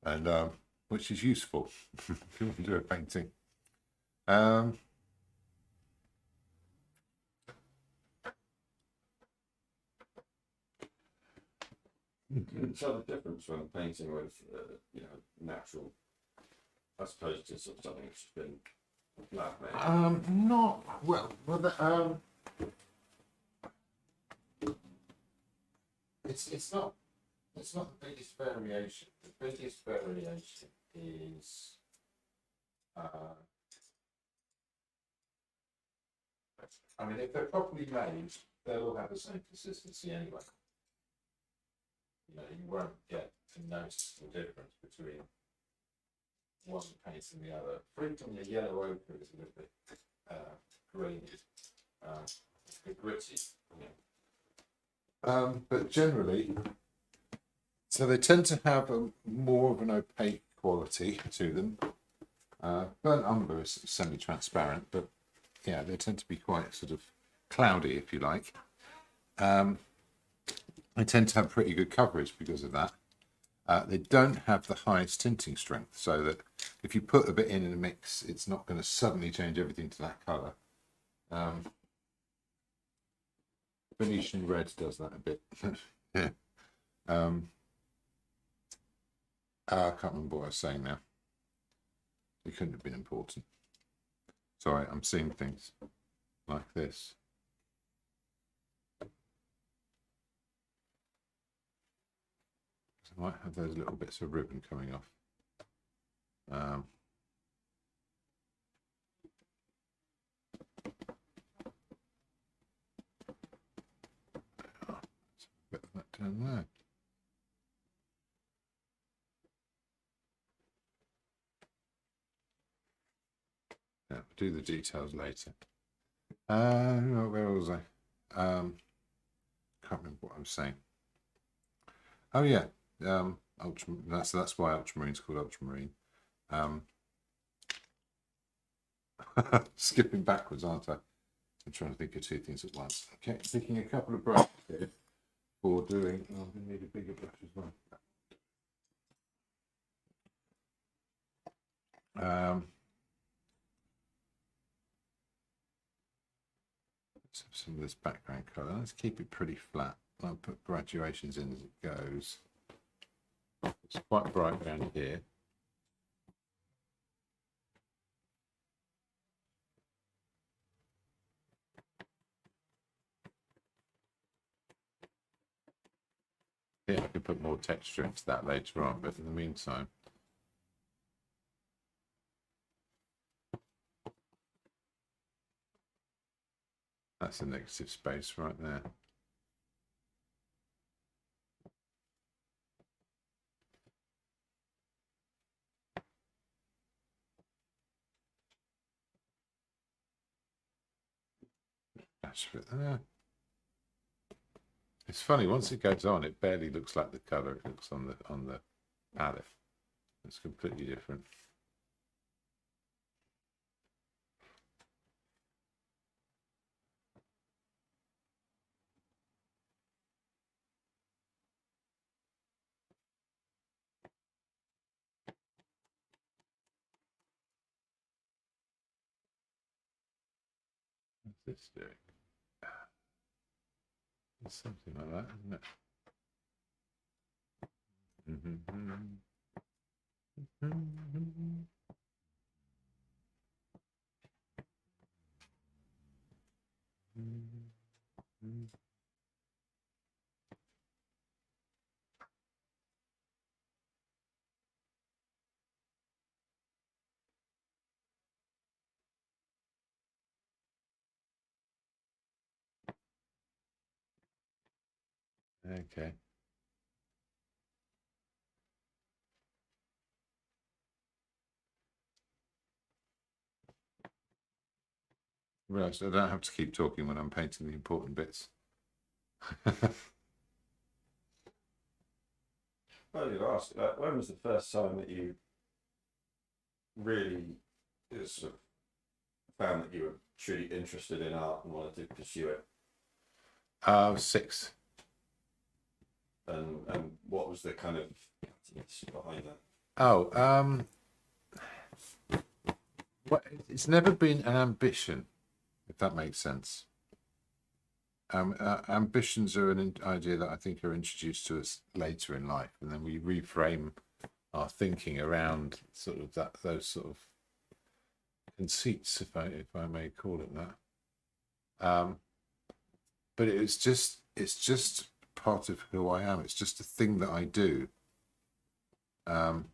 and which is useful if you want to do a painting. So the difference when painting with natural, I suppose, to sort of something that's been lab made. Not well. It's not the biggest variation. The biggest variation is I mean, if they're properly made, they'll all have the same consistency anyway. You won't get a noticeable difference between one paint and the other. Frequently, yellow ochre is a little bit grainy, a bit gritty. But generally, so they tend to have more of an opaque quality to them. Burnt umber is semi-transparent, but yeah, they tend to be quite sort of cloudy, if you like. They tend to have pretty good coverage because of that. They don't have the highest tinting strength, so that if you put a bit in a mix, it's not going to suddenly change everything to that colour. Venetian red does that a bit. Yeah. I can't remember what I was saying now. It couldn't have been important. Sorry, I'm seeing things like this. I might have those little bits of ribbon coming off. Bit of that down there. Yeah, we'll do the details later. Where was I? Can't remember what I was saying. Oh yeah, that's why ultramarine's called ultramarine. Skipping backwards, aren't I? I'm trying to think of two things at once. Okay, picking a couple of brushes here for doing. Oh, I'm going to need a bigger brush as well. Let's have some of this background colour. Let's keep it pretty flat. I'll put graduations in as it goes. It's quite bright around here. Yeah, I could put more texture into that later on, but in the meantime, that's a negative space right there. That's it there. It's funny, once it goes on, it barely looks like the colour it looks on the palette. It's completely different. What's this doing? It's something like that, isn't it? Okay. realised I don't have to keep talking when I'm painting the important bits. Well, you ask, when was the first time that you really sort of found that you were truly interested in art and wanted to pursue it? 6. And what was the kind of catalyst behind that? Oh, well, it's never been an ambition, if that makes sense. Ambitions are an idea that I think are introduced to us later in life, and then we reframe our thinking around sort of those sort of conceits, if I may call it that. But it's just part of who I am. It's just a thing that I do. And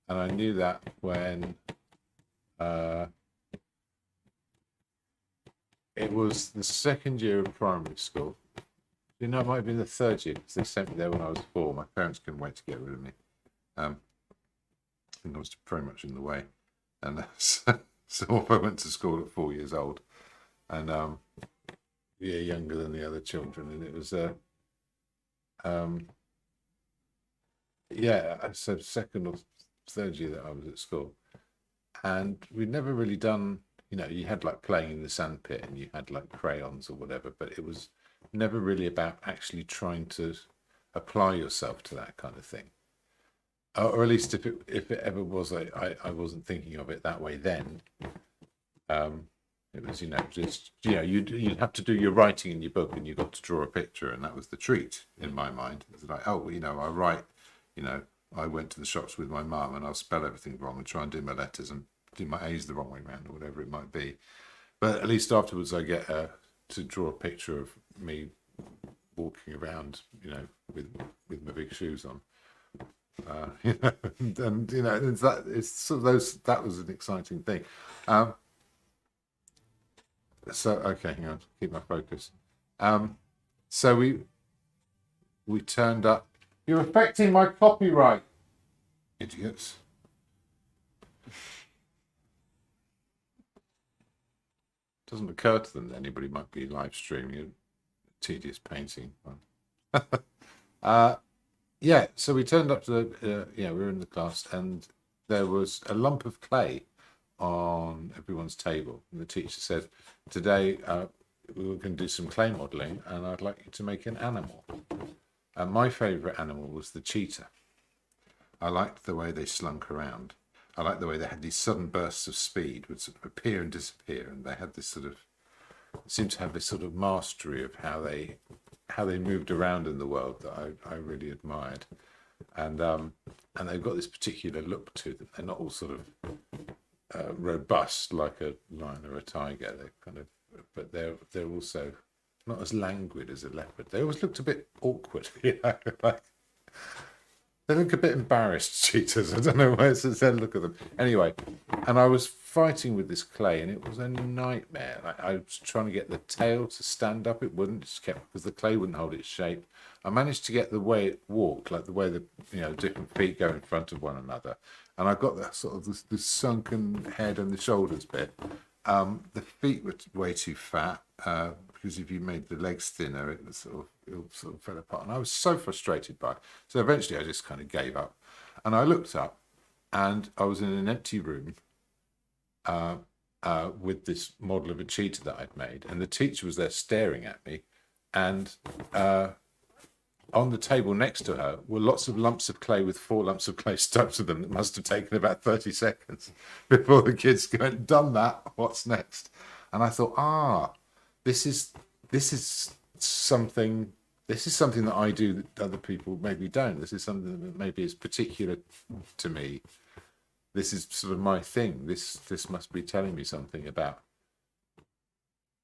I knew that when it was the second year of primary school. You know, it might have been the third year because they sent me there when I was 4. My parents couldn't wait to get rid of me. I think I was very much in the way. And so I went to school at 4 years old, and a year younger than the other children. And it was so second or third year that I was at school. And we'd never really done, you had like playing in the sandpit and you had like crayons or whatever, but it was never really about actually trying to apply yourself to that kind of thing. Or at least if it ever was, I wasn't thinking of it that way then. It was, just, you'd have to do your writing in your book and you got to draw a picture, and that was the treat in my mind. It was like, oh, I write, I went to the shops with my mum and I'll spell everything wrong and try and do my letters and do my A's the wrong way around or whatever it might be. But at least afterwards I get to draw a picture of me walking around, with my big shoes on. That was an exciting thing. So okay, hang on, keep my focus. So we turned up. You're affecting my copyright, idiots. Doesn't occur to them that anybody might be live streaming a tedious painting. So we turned up to we were in the class, and there was a lump of clay on everyone's table, and the teacher said, today we were going to do some clay modelling and I'd like you to make an animal. And my favourite animal was the cheetah. I liked the way they slunk around. I liked the way they had these sudden bursts of speed, would sort of appear and disappear, and they had this sort of, seemed to have this sort of mastery of how they moved around in the world that I really admired. And they've got this particular look to them. They're not all sort of robust like a lion or a tiger. They're kind of, but they're also not as languid as a leopard. They always looked a bit awkward, like they look a bit embarrassed, cheetahs. I don't know why it's a look at them. Anyway, and I was fighting with this clay, and it was a nightmare. I was trying to get the tail to stand up. It wouldn't, just kept, because the clay wouldn't hold its shape. I managed to get the way it walked, like the way the different feet go in front of one another, and I got that sort of the sunken head and the shoulders bit. The feet were way too fat, because if you made the legs thinner, it sort of fell apart. And I was so frustrated by it. So eventually I just kind of gave up. And I looked up, and I was in an empty room with this model of a cheetah that I'd made. And the teacher was there staring at me. And on the table next to her were lots of lumps of clay with 4 lumps of clay stuck to them that must have taken about 30 seconds before the kids went, done that, what's next? And I thought, this is something that I do that other people maybe don't. This is something that maybe is particular to me. This is sort of my thing. This must be telling me something about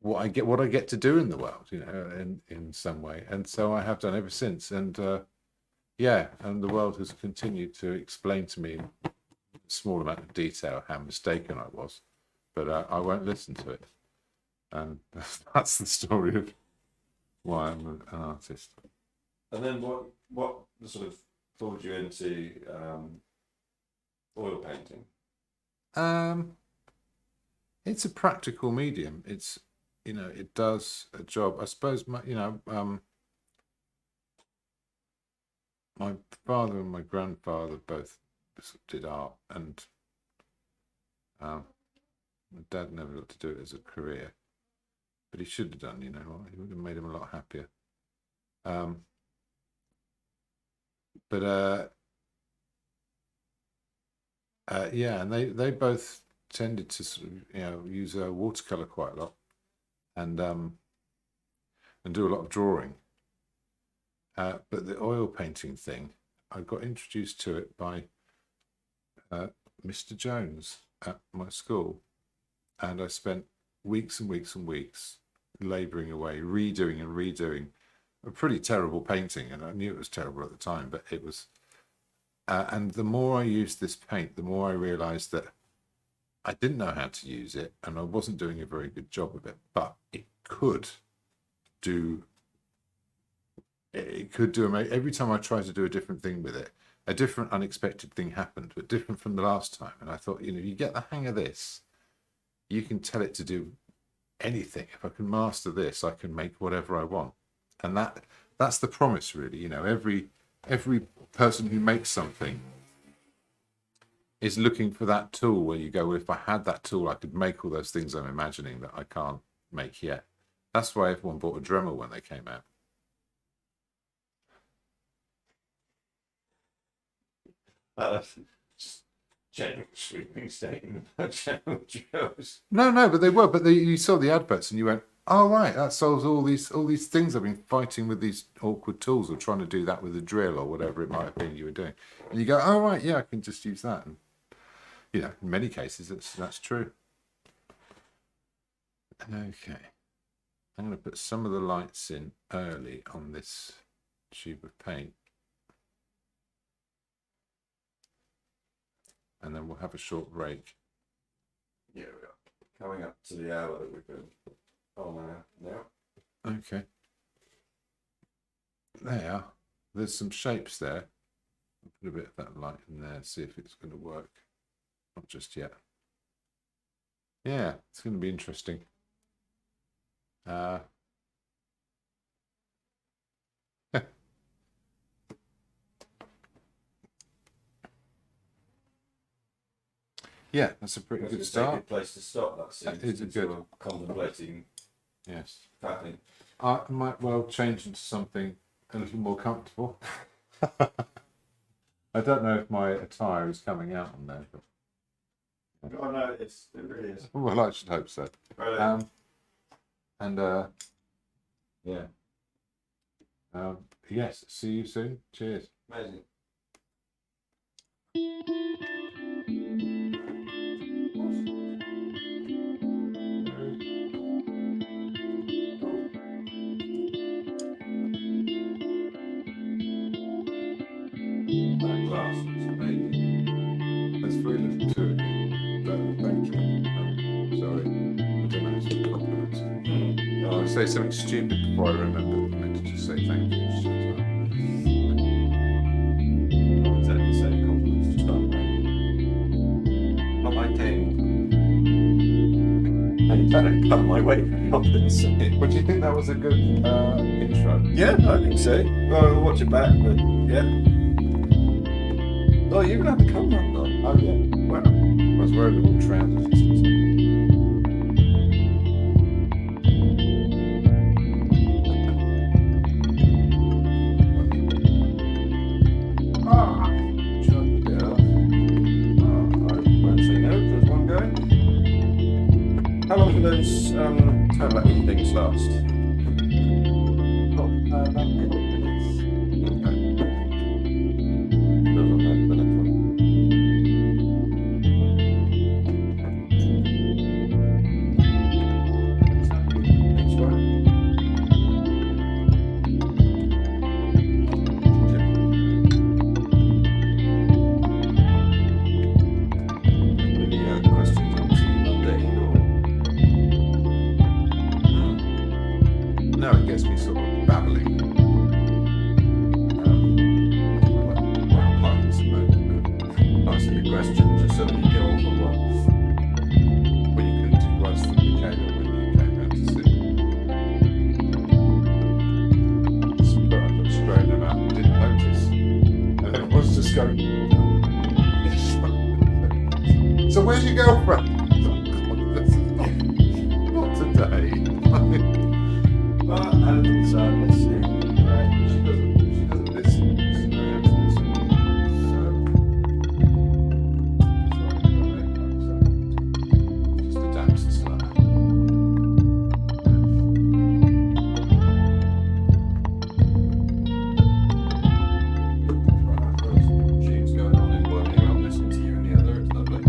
what I get to do in the world, in some way. And so I have done ever since. And and the world has continued to explain to me in a small amount of detail how mistaken I was, but I won't listen to it. And that's the story of why I'm an artist. And then what sort of pulled you into oil painting? It's a practical medium. It's, you know, it does a job. I suppose my father and my grandfather both did art, and my dad never got to do it as a career, but he should have done. You know, it would have made him a lot happier. Yeah, and they both tended to sort of, you know, use watercolor quite a lot, and do a lot of drawing. But the oil painting thing, I got introduced to it by Mr. Jones at my school, and I spent weeks and weeks and weeks labouring away, redoing and redoing a pretty terrible painting, and I knew it was terrible at the time, but it was. And the more I used this paint, the more I realised that I didn't know how to use it, and I wasn't doing a very good job of it. But it could do. It could do. Every time I tried to do a different thing with it, a different unexpected thing happened, but different from the last time. And I thought, you know, you get the hang of this, you can tell it to do anything. If I can master this, I can make whatever I want. And that's the promise, really. You know, every person who makes something is looking for that tool where you go, well, if I had that tool, I could make all those things I'm imagining that I can't make yet. That's why everyone bought a Dremel when they came out. Just general sweeping statement about general jokes. No, but they were. But you saw the adverts and you went, oh, right, that solves all these things I've been fighting with these awkward tools, or trying to do that with a drill or whatever it might have been you were doing. And you go, oh, right, yeah, I can just use that. And, you know, in many cases, that's true. Okay. I'm going to put some of the lights in early on this tube of paint. And then we'll have a short break. Yeah, we are coming up to the hour that we've been on now. Okay. There. There's some shapes there. I'll put a bit of that light in there, see if it's going to work. Not just yet. Yeah, it's going to be interesting. Yeah, that's a pretty good start. A good place to stop. That seems. It's a good. Contemplating. Yes. Happening. I might well change into something a little more comfortable. I don't know if my attire is coming out on there, but. Oh no, it really is. Well, I should hope so. Right. Yeah. Yes. See you soon. Cheers. Amazing. That glass looks amazing. There's very little to it, but thank you. Sorry, I don't know how to compliment. I say something stupid before I remember. I meant to just say thank you. Exactly the same compliments to start with. Not like I better come my way for confidence. But do you think that was a good intro? Yeah, I think so. Well, I'll watch it back, but yeah. Oh, you're gonna have the camera on. Oh yeah. Wow. I was wearing little trousers. How long do those time-lapse things last? About 8 minutes. Okay. Doesn't matter the next one. Next one. Any questions on Monday or? No, it gets me sort of babbling. So where's your girlfriend? Oh, this is not today. And so let's see. She doesn't listen. She's very able to listen. So just adapts to that. Tunes going on in one ear, I'm listening to you in the other. It's lovely.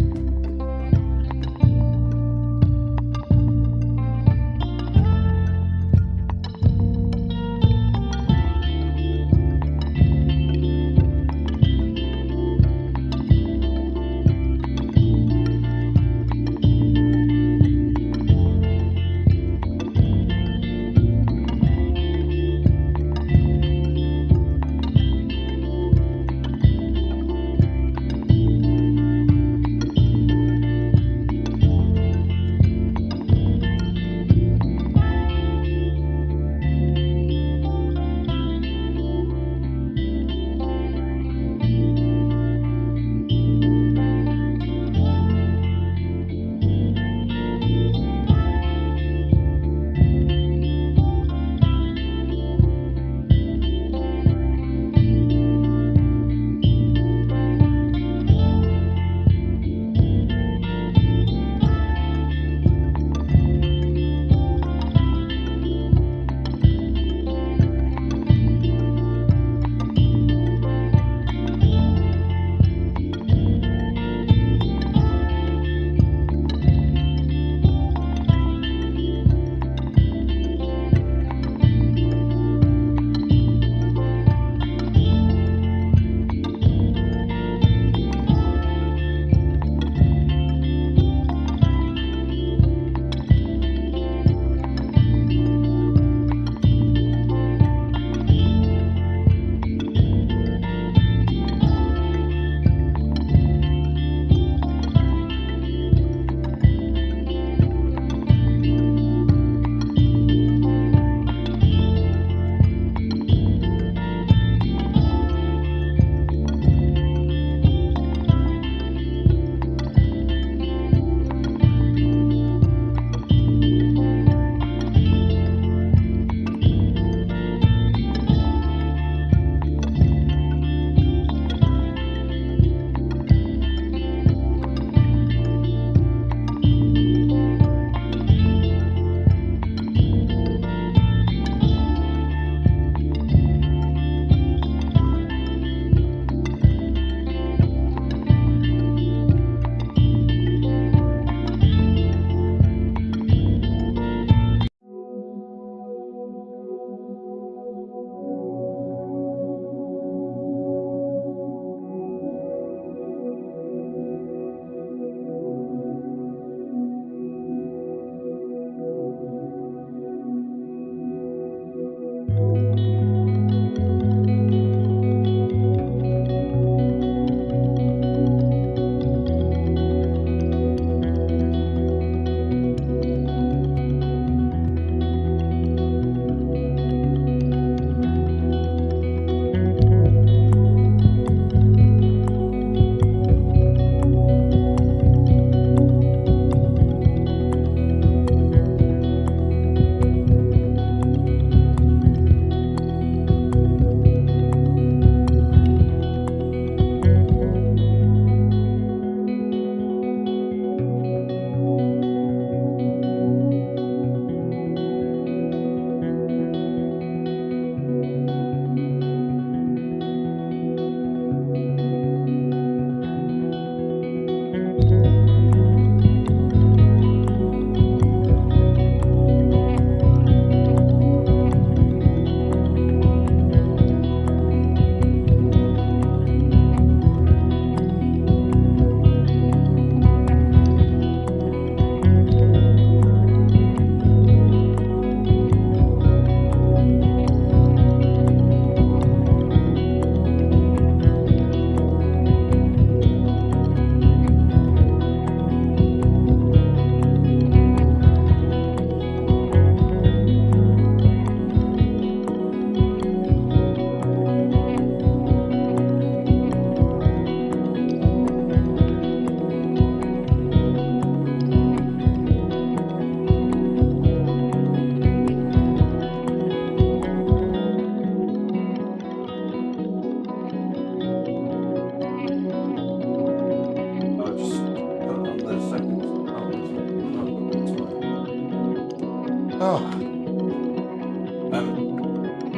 Oh,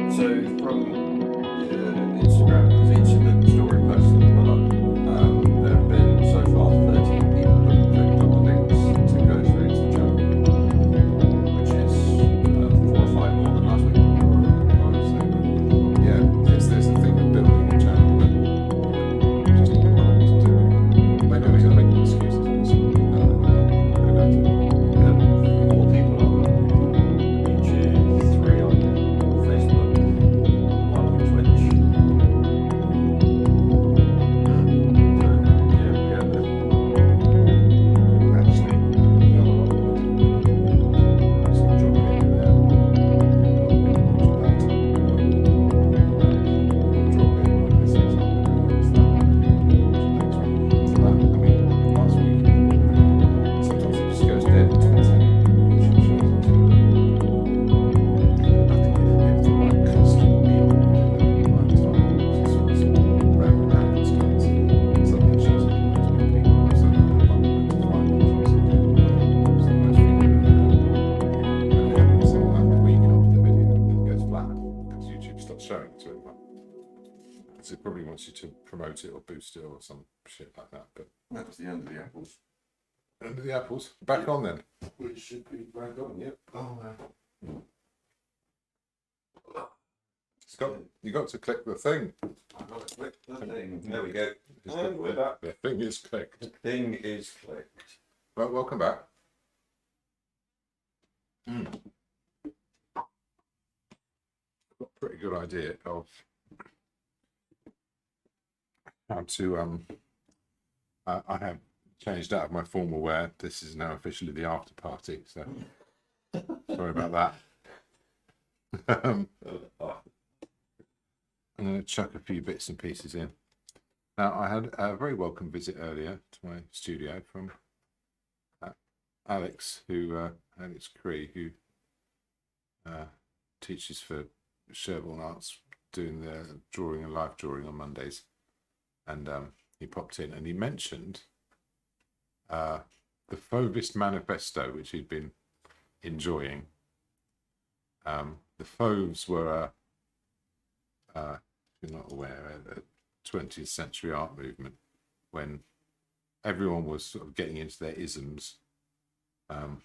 So from Instagram, because each of the story posts that put up, there have been so far 13 people that have clicked on the links to go through to the channel, which is 4 or 5 more than last week. yeah, there's a thing of building a channel that just took a lot to do. Maybe I'm going to make excuses. Good idea. 4 people on YouTube, 3 on Facebook, 1 on Twitch. So, yeah, we get there. Actually, you know what? Just drop it in there. Not much later. Drop it in this example. So that, I mean, last week, sometimes it just goes dead in 20 seconds. It shows up to I think if the right custom meal at the right time, sort of round happens, guys. Suddenly it shows up to most people. Suddenly the button went to 5 inches. So most people and it happens like a week after the video, it goes flat because YouTube stops showing it to everyone. So it probably wants you to promote it or boost it or some shit like that. But That was the end of the apples, under the apples, back on then. which should be back on, yep. Oh man. You got to click the thing. I've got to click the thing. There we go. The- And we're back. The thing is clicked. The thing is clicked. Well, welcome back. Got a pretty good idea of how to I have changed out of my formal wear. This is now officially the after party, so sorry about that. I'm going to chuck a few bits and pieces in. Now, I had a very welcome visit earlier to my studio from Alex Cree, who teaches for Sherborne Arts, doing the drawing and live drawing on Mondays. And he popped in and he mentioned the Fauvist Manifesto, which he'd been enjoying. The Fauves were, if you're not aware, a 20th century art movement when everyone was sort of getting into their isms, and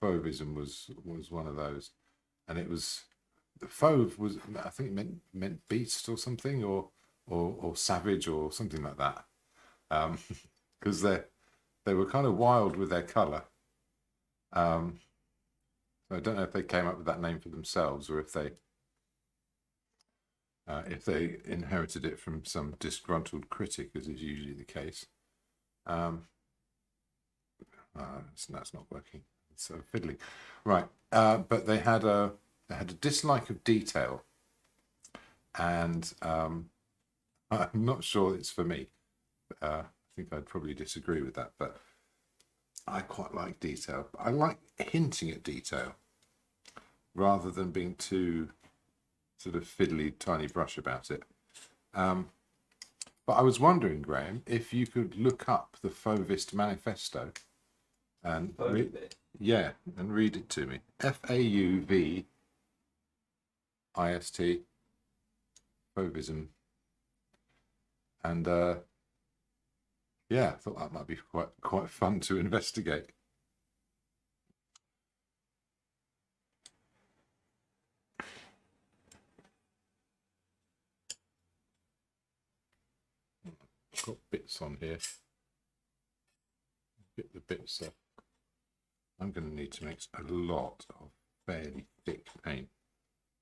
Fauvism was one of those. And it was, the Fauve was, I think it meant beast or something, or savage or something like that, because they were kind of wild with their colour. So I don't know if they came up with that name for themselves or if they inherited it from some disgruntled critic, as is usually the case. That's not working. It's so fiddly, right? But they had a dislike of detail, and I'm not sure it's for me. I think I'd probably disagree with that, but I quite like detail. I like hinting at detail rather than being too sort of fiddly, tiny brush about it. But I was wondering, Graham, if you could look up the Fauvist Manifesto and read it to me. Fauvist, Fauvism. And I thought that might be quite fun to investigate. Got bits on here. Get the bits up. I'm going to need to mix a lot of fairly thick paint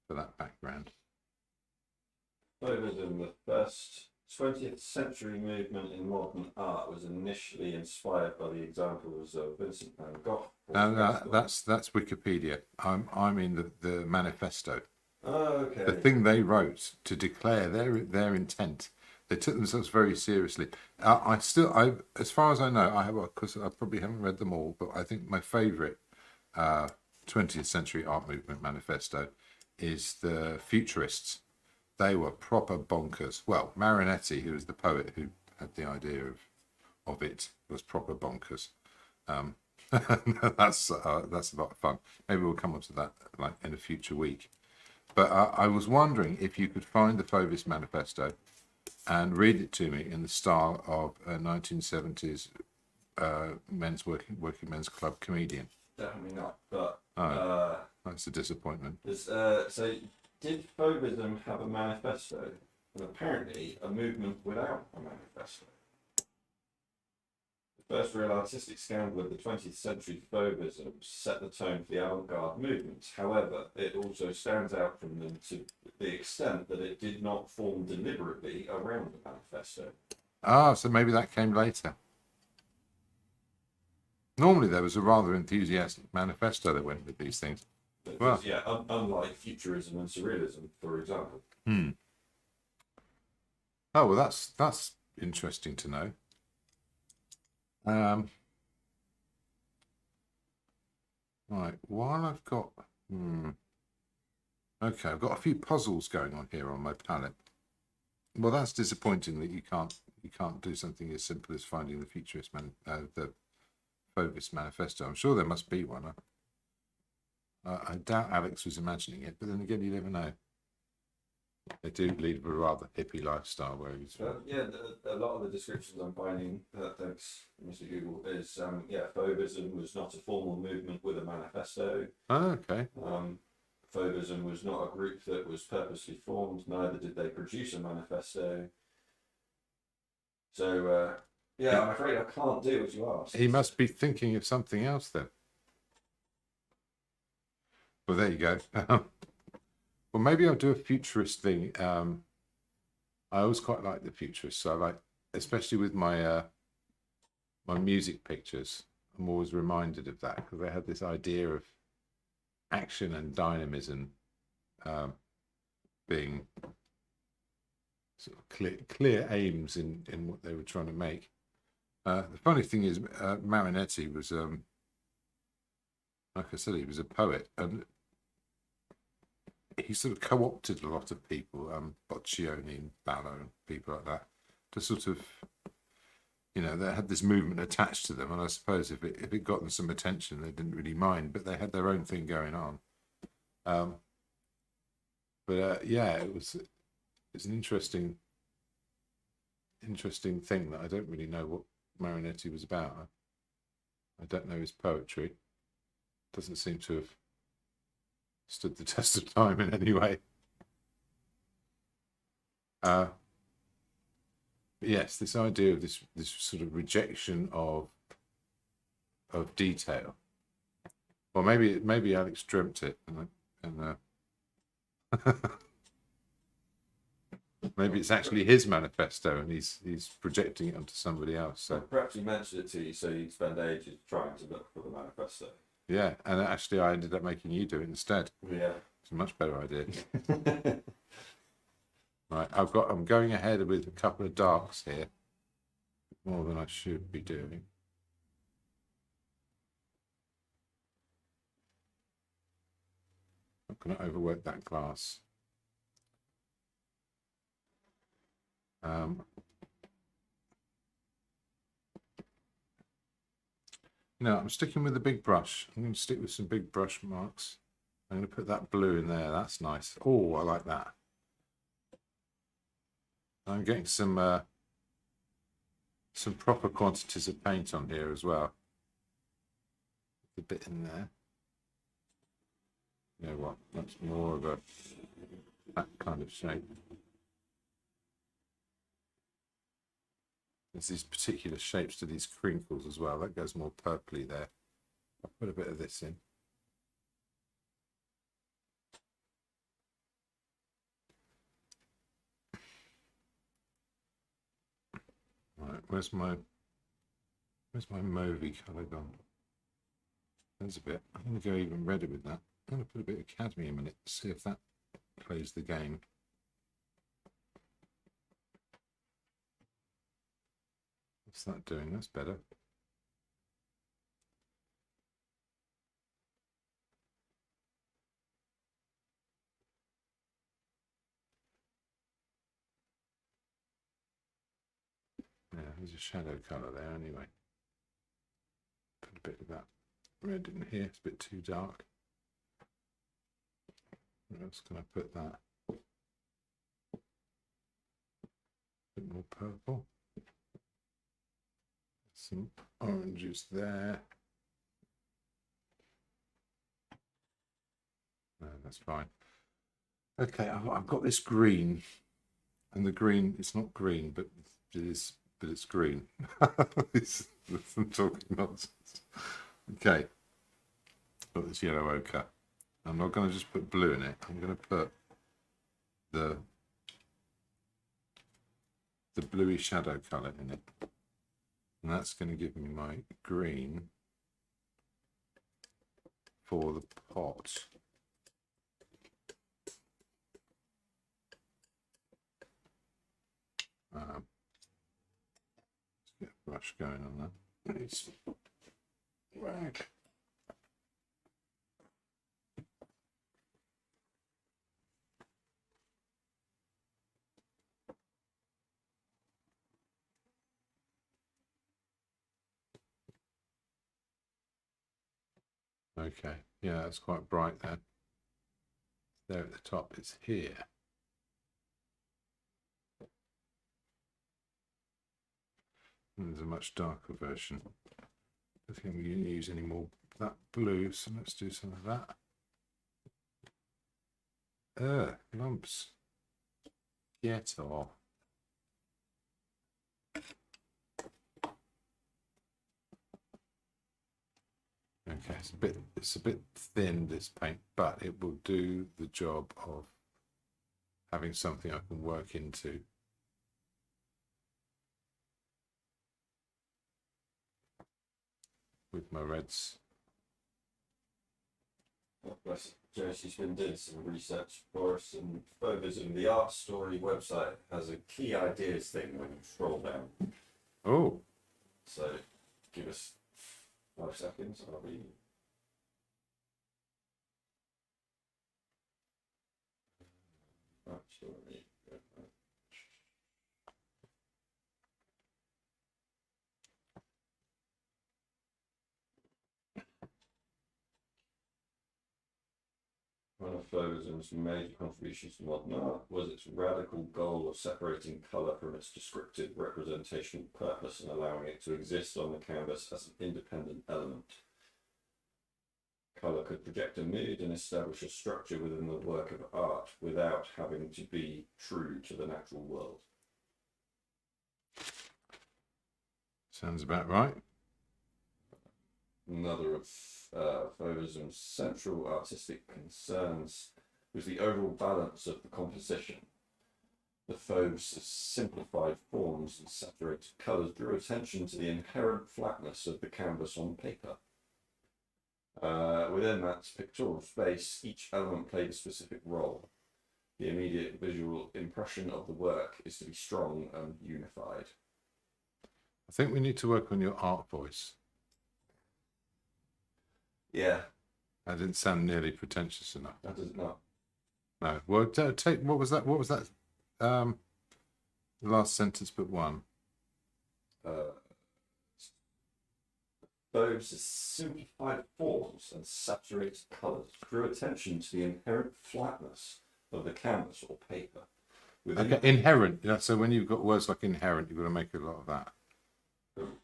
for that background. Fauvism, the first 20th century movement in modern art, was initially inspired by the examples of Vincent van Gogh. That's Wikipedia. I'm in the manifesto. Oh, okay. The thing they wrote to declare their intent. They took themselves very seriously. As far as I know, because I probably haven't read them all, but I think my favourite 20th century art movement manifesto is the Futurists. They were proper bonkers. Well, Marinetti, who was the poet who had the idea of it, was proper bonkers. That's a lot of fun. Maybe we'll come on to that like in a future week. But I was wondering if you could find the Fauvis Manifesto and read it to me in the style of a 1970s working men's club comedian. Definitely not. But That's a disappointment. so did Fauvism have a manifesto? And apparently a movement without a manifesto. The first real artistic scandal of the 20th century, Fauvism set the tone for the avant-garde movements. However, it also stands out from them to the extent that it did not form deliberately around the manifesto. Ah, so maybe that came later. Normally there was a rather enthusiastic manifesto that went with these things. Because, yeah, unlike Futurism and Surrealism, for example. Oh, well, that's interesting to know. Right, while I've got... Okay, I've got a few puzzles going on here on my palette. Well, that's disappointing that you can't do something as simple as finding the the Fauvis Manifesto. I'm sure there must be one. I doubt Alex was imagining it, but then again, you never know. They do lead a rather hippie lifestyle where he's... yeah, a lot of the descriptions I'm finding, thanks Mr. Google, is Fauvism was not a formal movement with a manifesto. Oh, okay. Fauvism was not a group that was purposely formed, neither did they produce a manifesto. So, I'm afraid I can't do what you asked. He must be thinking of something else then. Well, there you go. Well, maybe I'll do a futurist thing. I always quite like the futurists. So I like, especially with my my music pictures, I'm always reminded of that because they had this idea of action and dynamism being sort of clear aims in what they were trying to make. The funny thing is, Marinetti was, like I said, he was a poet, and he sort of co-opted a lot of people, Boccioni and Ballo and people like that, to sort of, they had this movement attached to them, and I suppose if it got them some attention, they didn't really mind, but they had their own thing going on. It's an interesting thing that I don't really know what Marinetti was about. I don't know his poetry. Doesn't seem to have stood the test of time in any way. Yes, this idea of this sort of rejection of detail. Or maybe Alex dreamt it, and maybe it's actually his manifesto, and he's projecting it onto somebody else. So perhaps he mentioned it to you, so you'd spend ages trying to look for the manifesto. Yeah, and actually I ended up making you do it instead. Yeah, it's a much better idea. Right, I'm going ahead with a couple of darks here, more than I should be doing. Not going to overwork that glass. No, I'm sticking with the big brush. I'm going to stick with some big brush marks. I'm going to put that blue in there. That's nice. Oh, I like that. I'm getting some proper quantities of paint on here as well. A bit in there. You know what? That's more of that kind of shape. There's these particular shapes to these crinkles as well. That goes more purpley there. I'll put a bit of this in. Right, where's my mauvey colour gone? There's a bit. I'm going to go even redder with that. I'm going to put a bit of cadmium in it, see if that plays the game. What's that doing? That's better. Yeah, there's a shadow colour there anyway. Put a bit of that red in here. It's a bit too dark. Where else can I put that? A bit more purple. Some oranges there. No, that's fine. Okay, I've got this green, and the green, it's not green, but it is, but it's green. I'm talking nonsense. Okay, got this yellow ochre. I'm not going to just put blue in it. I'm going to put the bluey shadow colour in it, and that's going to give me my green for the pot. Let's get a brush going on that. It's rag. Okay, yeah, that's quite bright there. There at the top, it's here. And there's a much darker version. I don't think we can use any more of that blue, so let's do some of that. Lumps. Get off. Okay, it's a bit thin, this paint, but it will do the job of having something I can work into. With my reds. God bless Josie's been doing some research for us, and Fauvism, the art story website, has a key ideas thing when you scroll down. Oh. So give us 5 seconds, I'll be. Art story. One of Fauvism's major contributions to modern art was its radical goal of separating colour from its descriptive representational purpose and allowing it to exist on the canvas as an independent element. Colour could project a mood and establish a structure within the work of art without having to be true to the natural world. Sounds about right. Another of Fauvism's central artistic concerns was the overall balance of the composition. The Fauves' simplified forms and saturated colours drew attention to the inherent flatness of the canvas on paper. Within that pictorial space, each element played a specific role. The immediate visual impression of the work is to be strong and unified. I think we need to work on your art voice. Yeah. That didn't sound nearly pretentious enough. That does not. No. Well, take what was that? What was that? The last sentence, but one. Fauves' simplified forms and saturated colours drew attention to the inherent flatness of the canvas or paper. Okay, inherent. Yeah. So when you've got words like inherent, you've got to make a lot of that.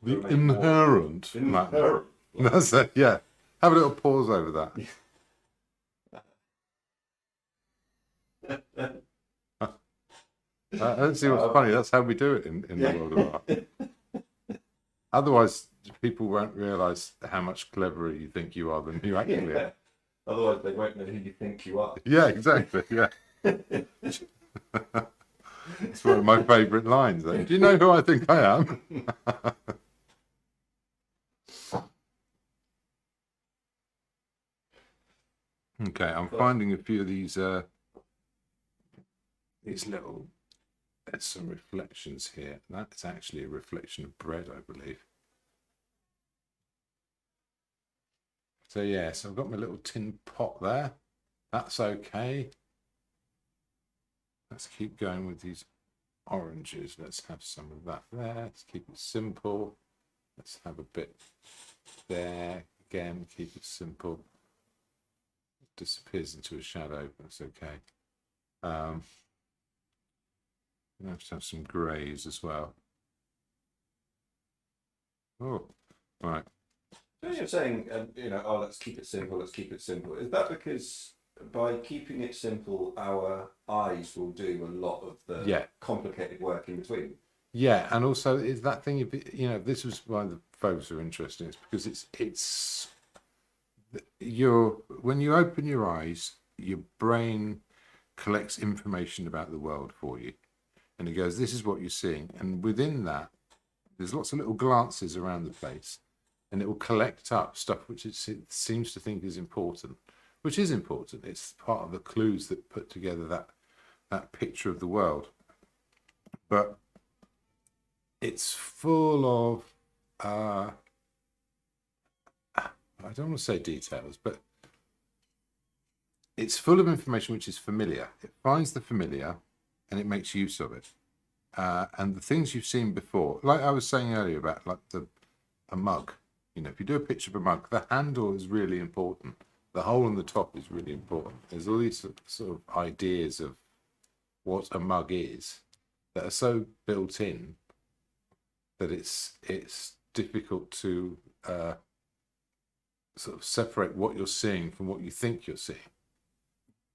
The inherent flatness. That's it. Yeah. Have a little pause over that. I don't see what's funny. That's how we do it in the world of art. Otherwise, people won't realise how much cleverer you think you are than you actually are. Otherwise, they won't know who you think you are. Yeah, exactly. Yeah. It's one of my favourite lines. Though. Do you know who I think I am? Okay, I'm finding a few of these little. There's some reflections here. That's actually a reflection of bread, I believe. So yeah, so I've got my little tin pot there. That's okay. Let's keep going with these oranges. Let's have some of that there. Let's keep it simple. Let's have a bit there. again, keep it simple. It disappears into a shadow, but it's okay. You have to have some greys as well. Oh, right. So you're saying, oh, let's keep it simple, let's keep it simple. Is that because by keeping it simple, our eyes will do a lot of the complicated work in between? Yeah, and also is that thing, this was why the photos are interesting. It's because it's when you open your eyes, your brain collects information about the world for you, and it goes, this is what you're seeing, and within that, there's lots of little glances around the place, and it will collect up stuff which it seems to think is important, which is important. It's part of the clues that put together that picture of the world. But it's full of, I don't want to say details, but it's full of information which is familiar. It finds the familiar and it makes use of it. And the things you've seen before, like I was saying earlier about like a mug, if you do a picture of a mug, the handle is really important. The hole on the top is really important. There's all these sort of ideas of what a mug is that are so built in that it's difficult to sort of separate what you're seeing from what you think you're seeing.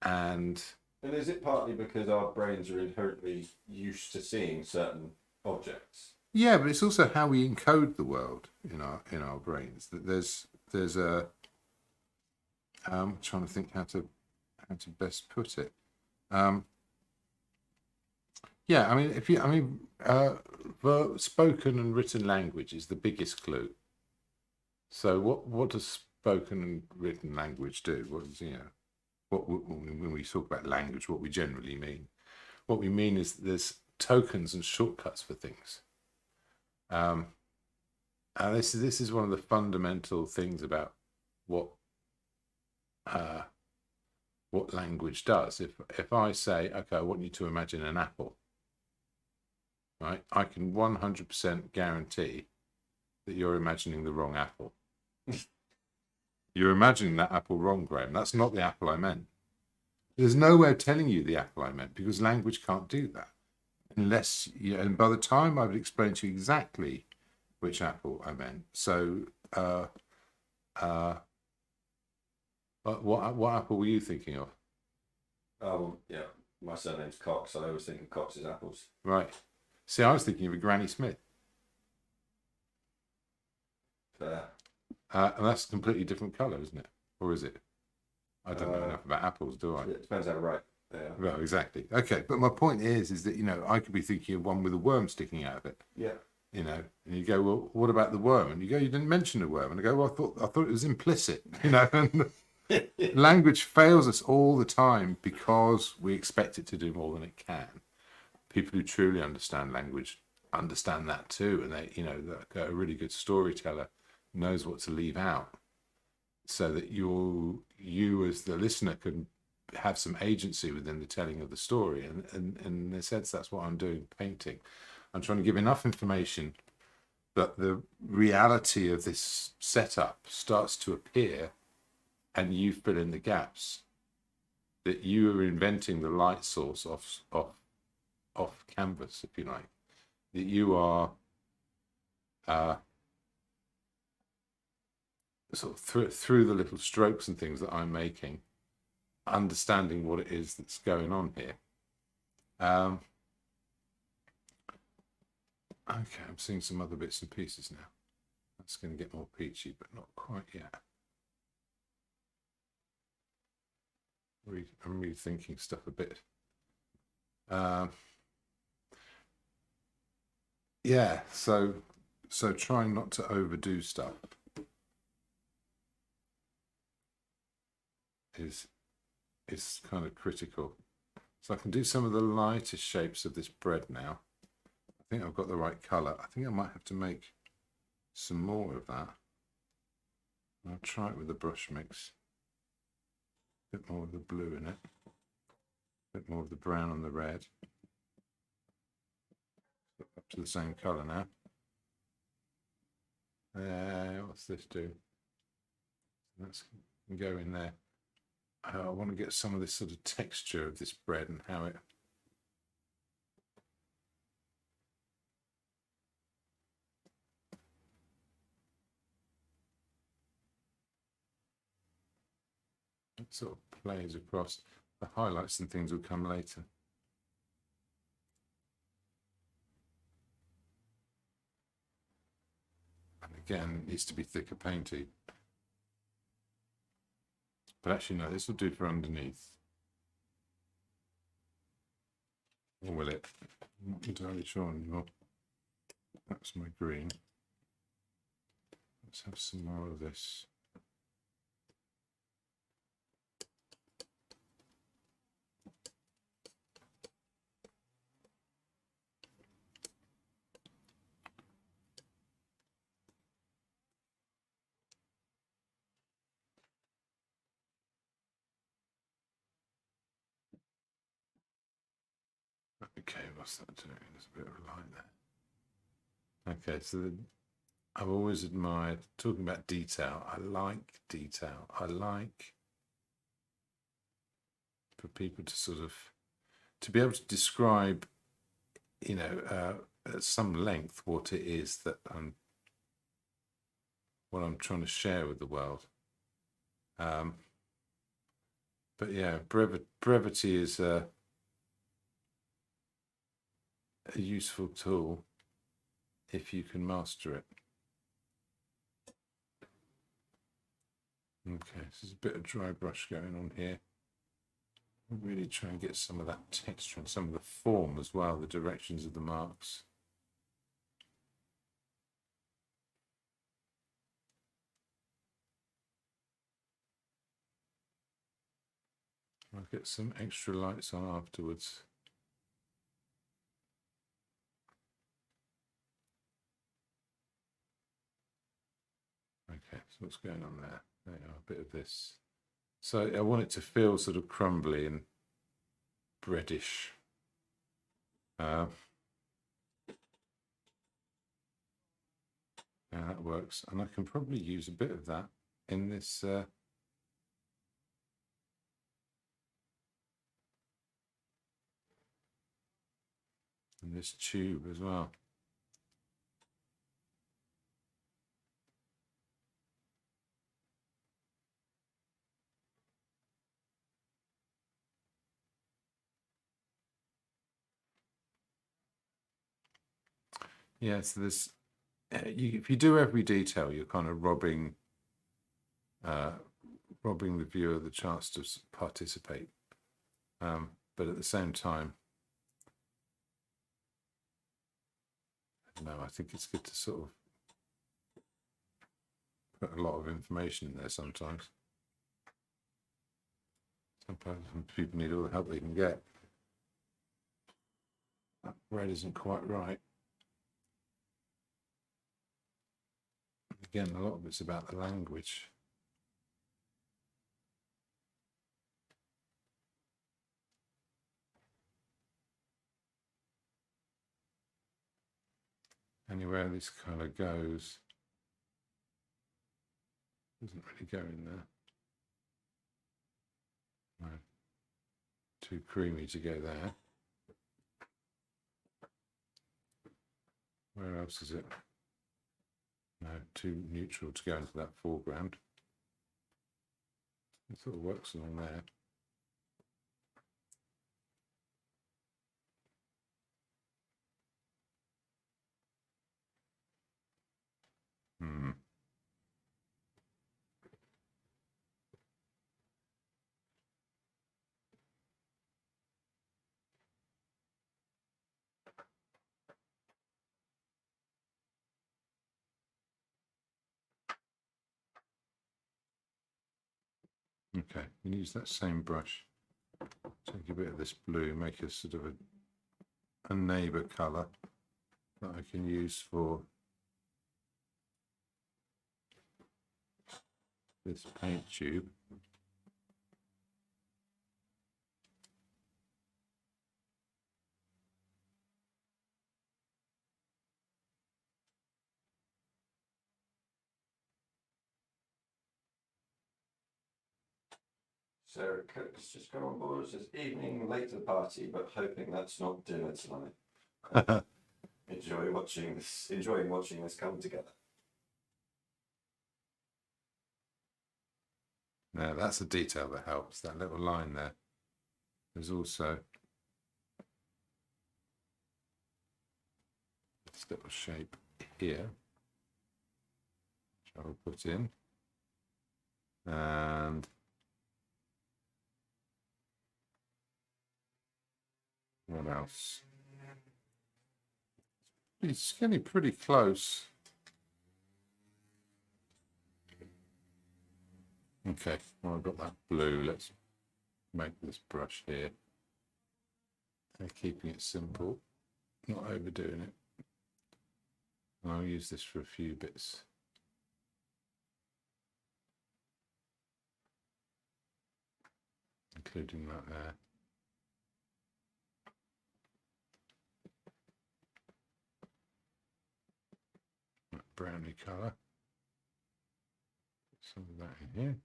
And is it partly because our brains are inherently used to seeing certain objects? Yeah, but it's also how we encode the world in our brains. That there's a I'm trying to think how to best put it. Yeah, I mean, the spoken and written language is the biggest clue. So what does spoken and written language do? When we talk about language, what we generally mean. What we mean is there's tokens and shortcuts for things. And this is one of the fundamental things about what language does. If I say, okay, I want you to imagine an apple, right? I can 100% guarantee that you're imagining the wrong apple. You're imagining that apple wrong, Graham. That's not the apple I meant. There's no way of telling you the apple I meant because language can't do that. Unless, and by the time I would explain to you exactly which apple I meant. So, what apple were you thinking of? Oh, yeah. My surname's Cox. I always think of Cox's apples. Right. See, I was thinking of a Granny Smith. Fair. And that's a completely different colour, isn't it? Or is it? I don't know enough about apples, do I? It depends how right they are. Well, exactly. Okay, but my point is that, I could be thinking of one with a worm sticking out of it. Yeah. And you go, well, what about the worm? And you go, you didn't mention the worm. And I go, well, I thought it was implicit, and language fails us all the time because we expect it to do more than it can. People who truly understand language understand that too. And they, a really good storyteller knows what to leave out so that you as the listener can have some agency within the telling of the story. And in a sense, that's what I'm doing, painting. I'm trying to give enough information that the reality of this setup starts to appear and you fill in the gaps, that you are inventing the light source off canvas, if you like, that you are sort of through the little strokes and things that I'm making, understanding what it is that's going on here. Okay, I'm seeing some other bits and pieces now. That's going to get more peachy, but not quite yet. I'm rethinking stuff a bit. Yeah, so trying not to overdo stuff is kind of critical. So I can do some of the lightest shapes of this bread now. I think I've got the right colour. I think I might have to make some more of that. I'll try it with the brush mix. A bit more of the blue in it. A bit more of the brown and the red. Up to the same colour now. What's this do? That's go in there. I want to get some of this sort of texture of this bread and how it. It sort of plays across. The highlights and things will come later. And again, it needs to be thicker painty. But actually, no, this will do for underneath. Or will it? I'm not entirely sure anymore. That's my green. Let's have some more of this. Okay, what's that doing? There's a bit of a light there. Okay, so I've always admired, talking about detail, I like detail. I like for people to sort of, to be able to describe, you know, at some length what it is that what I'm trying to share with the world. But yeah, brevity is a useful tool if you can master it. Okay, so there's a bit of dry brush going on here. Really try and get some of that texture and some of the form as well, the directions of the marks. I'll get some extra lights on afterwards. Okay, so what's going on there? There you are, a bit of this. So I want it to feel sort of crumbly and breadish. Yeah, that works. And I can probably use a bit of that in this tube as well. Yeah, so there's, if you do every detail, you're kind of robbing the viewer the chance to participate. But at the same time, no, I think it's good to sort of put a lot of information in there sometimes. Sometimes people need all the help they can get. That red isn't quite right. Again, a lot of it's about the language. Anywhere this colour goes, doesn't really go in there. No, too creamy to go there. Where else is it? No, too neutral to go into that foreground. It sort of works along there. Okay, you use that same brush. Take a bit of this blue, make a sort of a neighbour colour that I can use for this paint tube. Sarah Cook's just come on board. It says evening, late to the party, but hoping that's not dinner tonight. Enjoying watching this come together. Now that's a detail that helps. That little line there. There's also this little shape here, which I'll put in, and what else? It's getting pretty close. Okay, well, I've got that blue. Let's make this brush here. And keeping it simple, not overdoing it. And I'll use this for a few bits. Including that there. That browny colour. Some of that in here.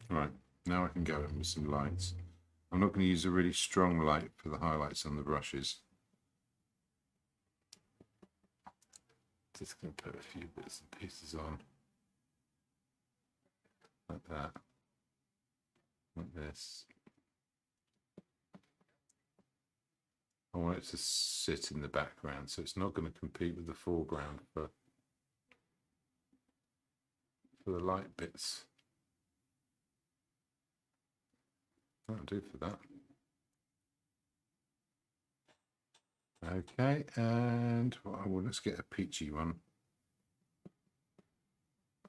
Right, now I can go in with some lights. I'm not going to use a really strong light for the highlights on the brushes. Just going to put a few bits and pieces on. Like that. Like this. I want it to sit in the background, so it's not going to compete with the foreground for the light bits. That'll do for that. Okay, and well, let's get a peachy one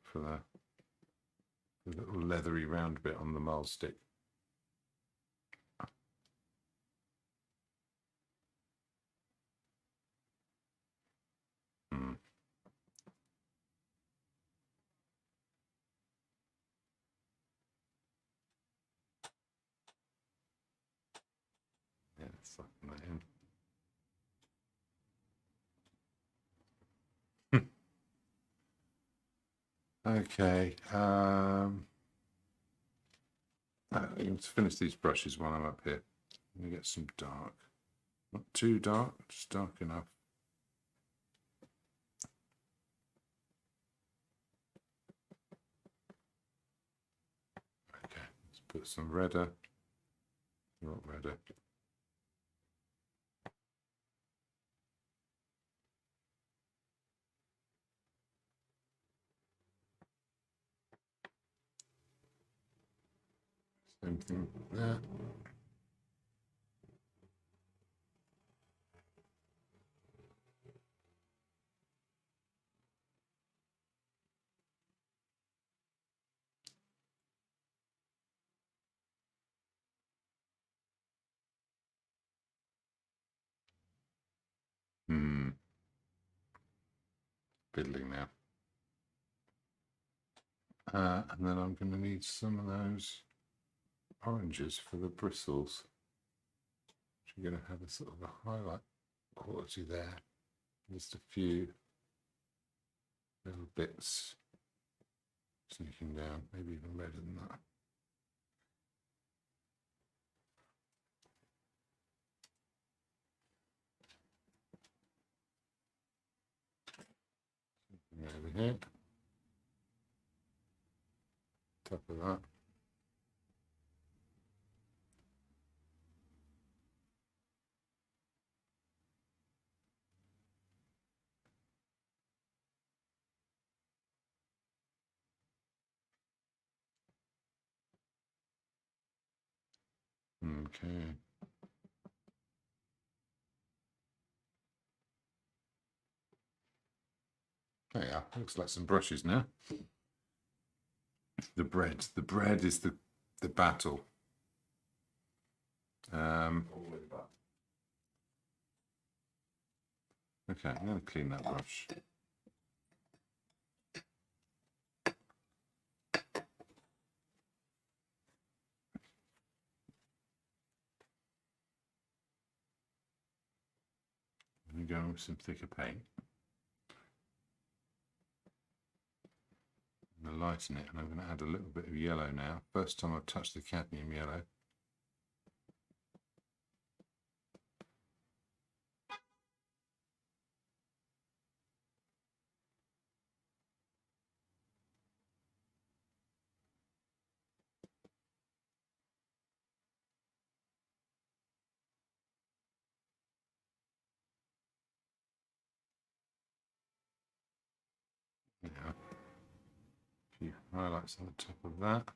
for the little leathery round bit on the mole stick. Yeah, suck that in. Okay, let's finish these brushes while I'm up here. Let me get some dark. Not too dark, just dark enough. Okay, let's put some redder. Not redder. Same thing there. Fiddling now. And then I'm going to need some of those oranges for the bristles. You're going to have a sort of a highlight quality there. Just a few little bits sneaking down, maybe even redder than that. Over here, top of that. Okay. There you are. Looks like some brushes now. The bread is the battle. Okay, I'm going to clean that brush. I'm going with some thicker paint. going to lighten it, and I'm going to add a little bit of yellow now. First time I've touched the cadmium yellow. Now, a few highlights on the top of that.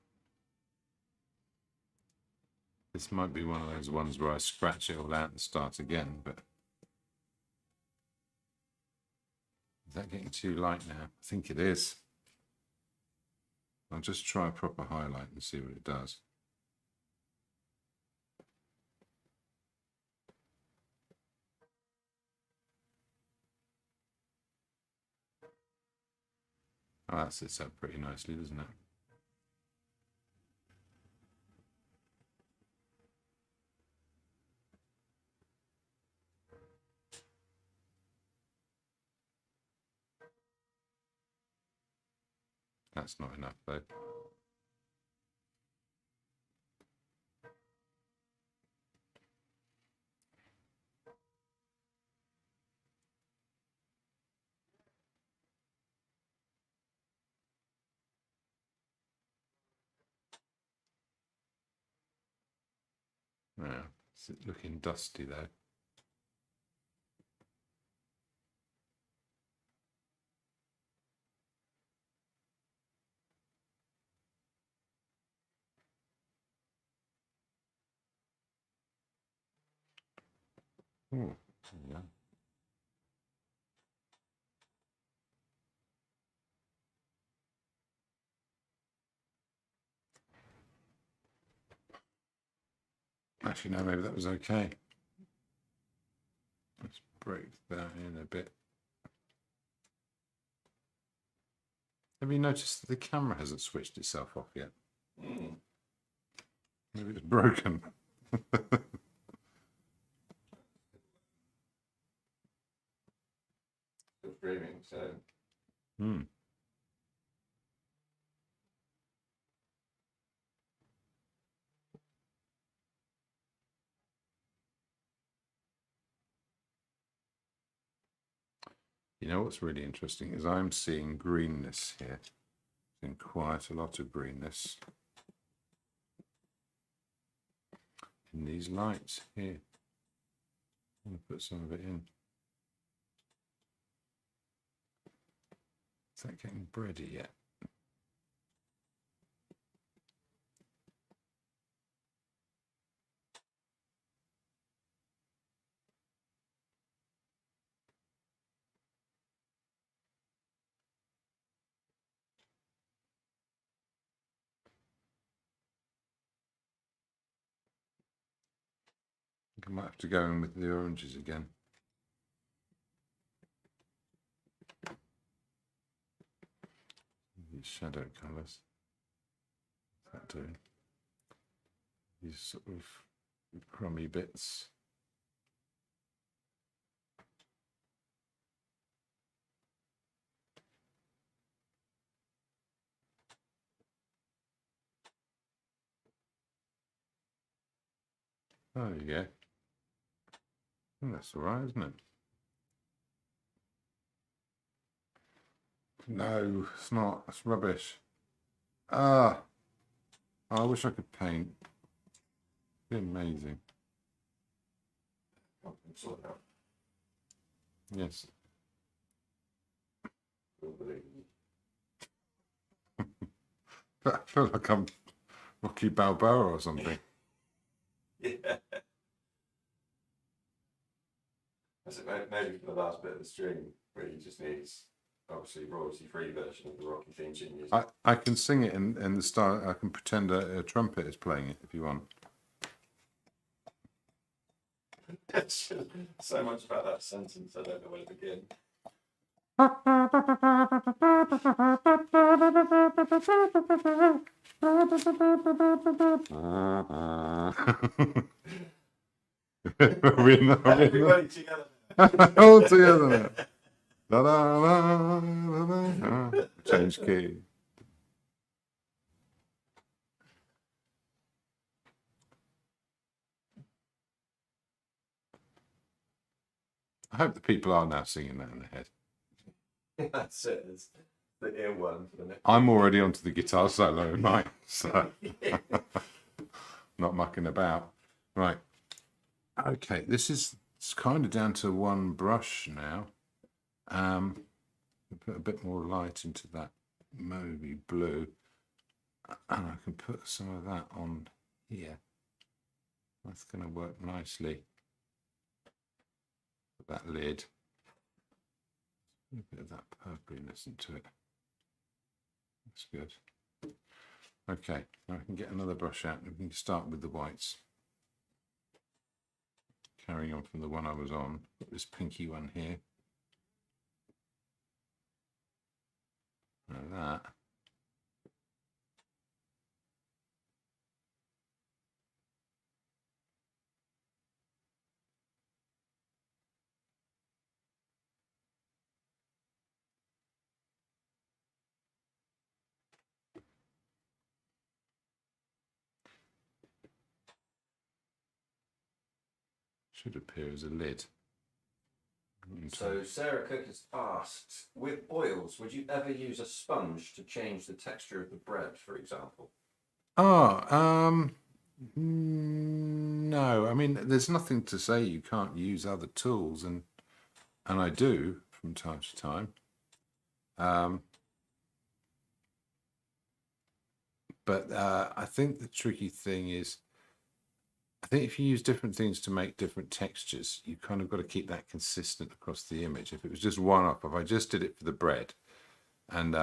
This might be one of those ones where I scratch it all out and start again, but is that getting too light now? I think it is. I'll just try a proper highlight and see what it does. Oh, that sits up pretty nicely, doesn't it? That's not enough though. Yeah, it's looking dusty though. Oh, yeah. Actually, no, maybe that was okay. Let's break that in a bit. Have you noticed that the camera hasn't switched itself off yet? Mm. Maybe it's broken. Still streaming, so. Hmm. You know what's really interesting is I'm seeing greenness here. Seeing quite a lot of greenness in these lights here. I'm going to put some of it in. Is that getting bready yet? I think I might have to go in with the oranges again. These shadow colours. What's that doing? These sort of crummy bits. Oh, there you go. Oh, that's all right, isn't it? No, it's not. It's rubbish. Ah, I wish I could paint. It'd be amazing. Sort out. Yes. I feel like I'm Rocky Balboa or something. Yeah. I said maybe for the last bit of the stream, really just needs obviously royalty-free version of the Rocky theme tune music. I can sing it in the style. I can pretend a trumpet is playing it if you want. So much about that sentence, I don't know where to begin. Everybody together. All together now. Da, da, da, da, da. Change key. I hope the people are now singing that in their head. That's it. It's the earworm for the next. I'm already onto the guitar solo in mine, so not mucking about. Right. Okay, it's kind of down to one brush now. Put a bit more light into that mauvey blue, and I can put some of that on here. That's going to work nicely. That lid. A bit of that purpliness into it. That's good. Okay, now I can get another brush out and we can start with the whites. Carrying on from the one I was on, got this pinky one here. Now that. Should appear as a lid. So Sarah Cook has asked, with oils, would you ever use a sponge to change the texture of the bread, for example? No. I mean, there's nothing to say you can't use other tools, and I do from time to time. But I think the tricky thing is, I think if you use different things to make different textures, you kind of got to keep that consistent across the image. If it was just one up, if I just did it for the bread, and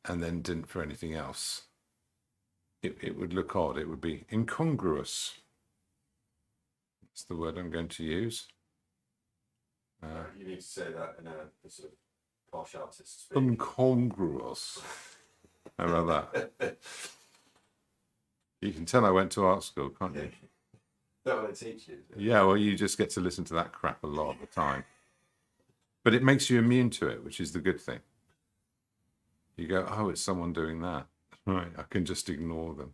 then didn't for anything else, it would look odd. It would be incongruous. That's the word I'm going to use. You need to say that in a sort of posh artist speak. Incongruous. How about that? You can tell I went to art school, can't you? That's what they teach you. Yeah, well, you just get to listen to that crap a lot of the time. But it makes you immune to it, which is the good thing. You go, oh, it's someone doing that. Right, I can just ignore them.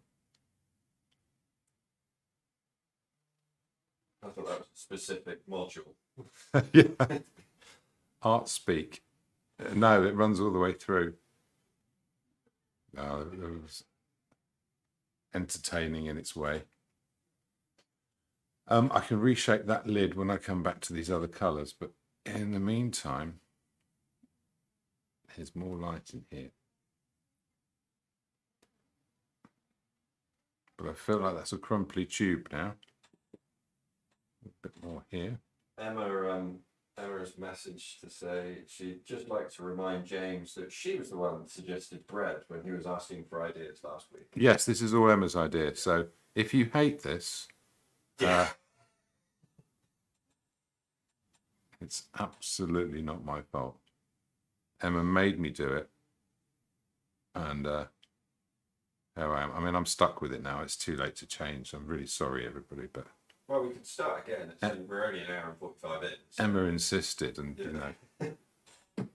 I thought that was a specific module. Yeah. Art speak. No, it runs all the way through. No, it was entertaining in its way. I can reshape that lid when I come back to these other colours, but in the meantime, there's more light in here. But I feel like that's a crumply tube now. A bit more here. Emma's message to say she'd just like to remind James that she was the one that suggested bread when he was asking for ideas last week. Yes, this is all Emma's idea. So if you hate this, it's absolutely not my fault. Emma made me do it, and here I am. I mean, I'm stuck with it now. It's too late to change. I'm really sorry, everybody, but well, we can start again. We're only an hour and 45 in. So. Emma insisted, and you know, I'm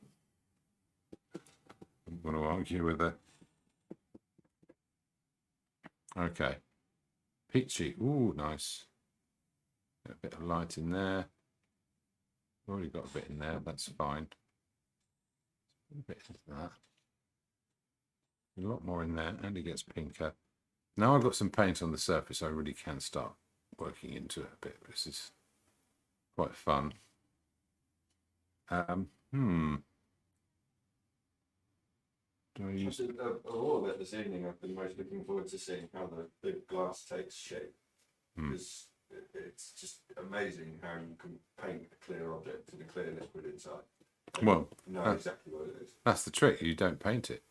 going to argue with her. Okay, peachy. Ooh, nice. A bit of light in there. Already got a bit in there. That's fine. A bit into that. A lot more in there, and it gets pinker. Now I've got some paint on the surface, I really can start working into it a bit. This is quite fun. Do I use of all of it this evening? I've been most looking forward to seeing how the glass takes shape. Because it's just amazing how you can paint a clear object with a clear liquid inside. Well, know exactly what it is. That's the trick. You don't paint it.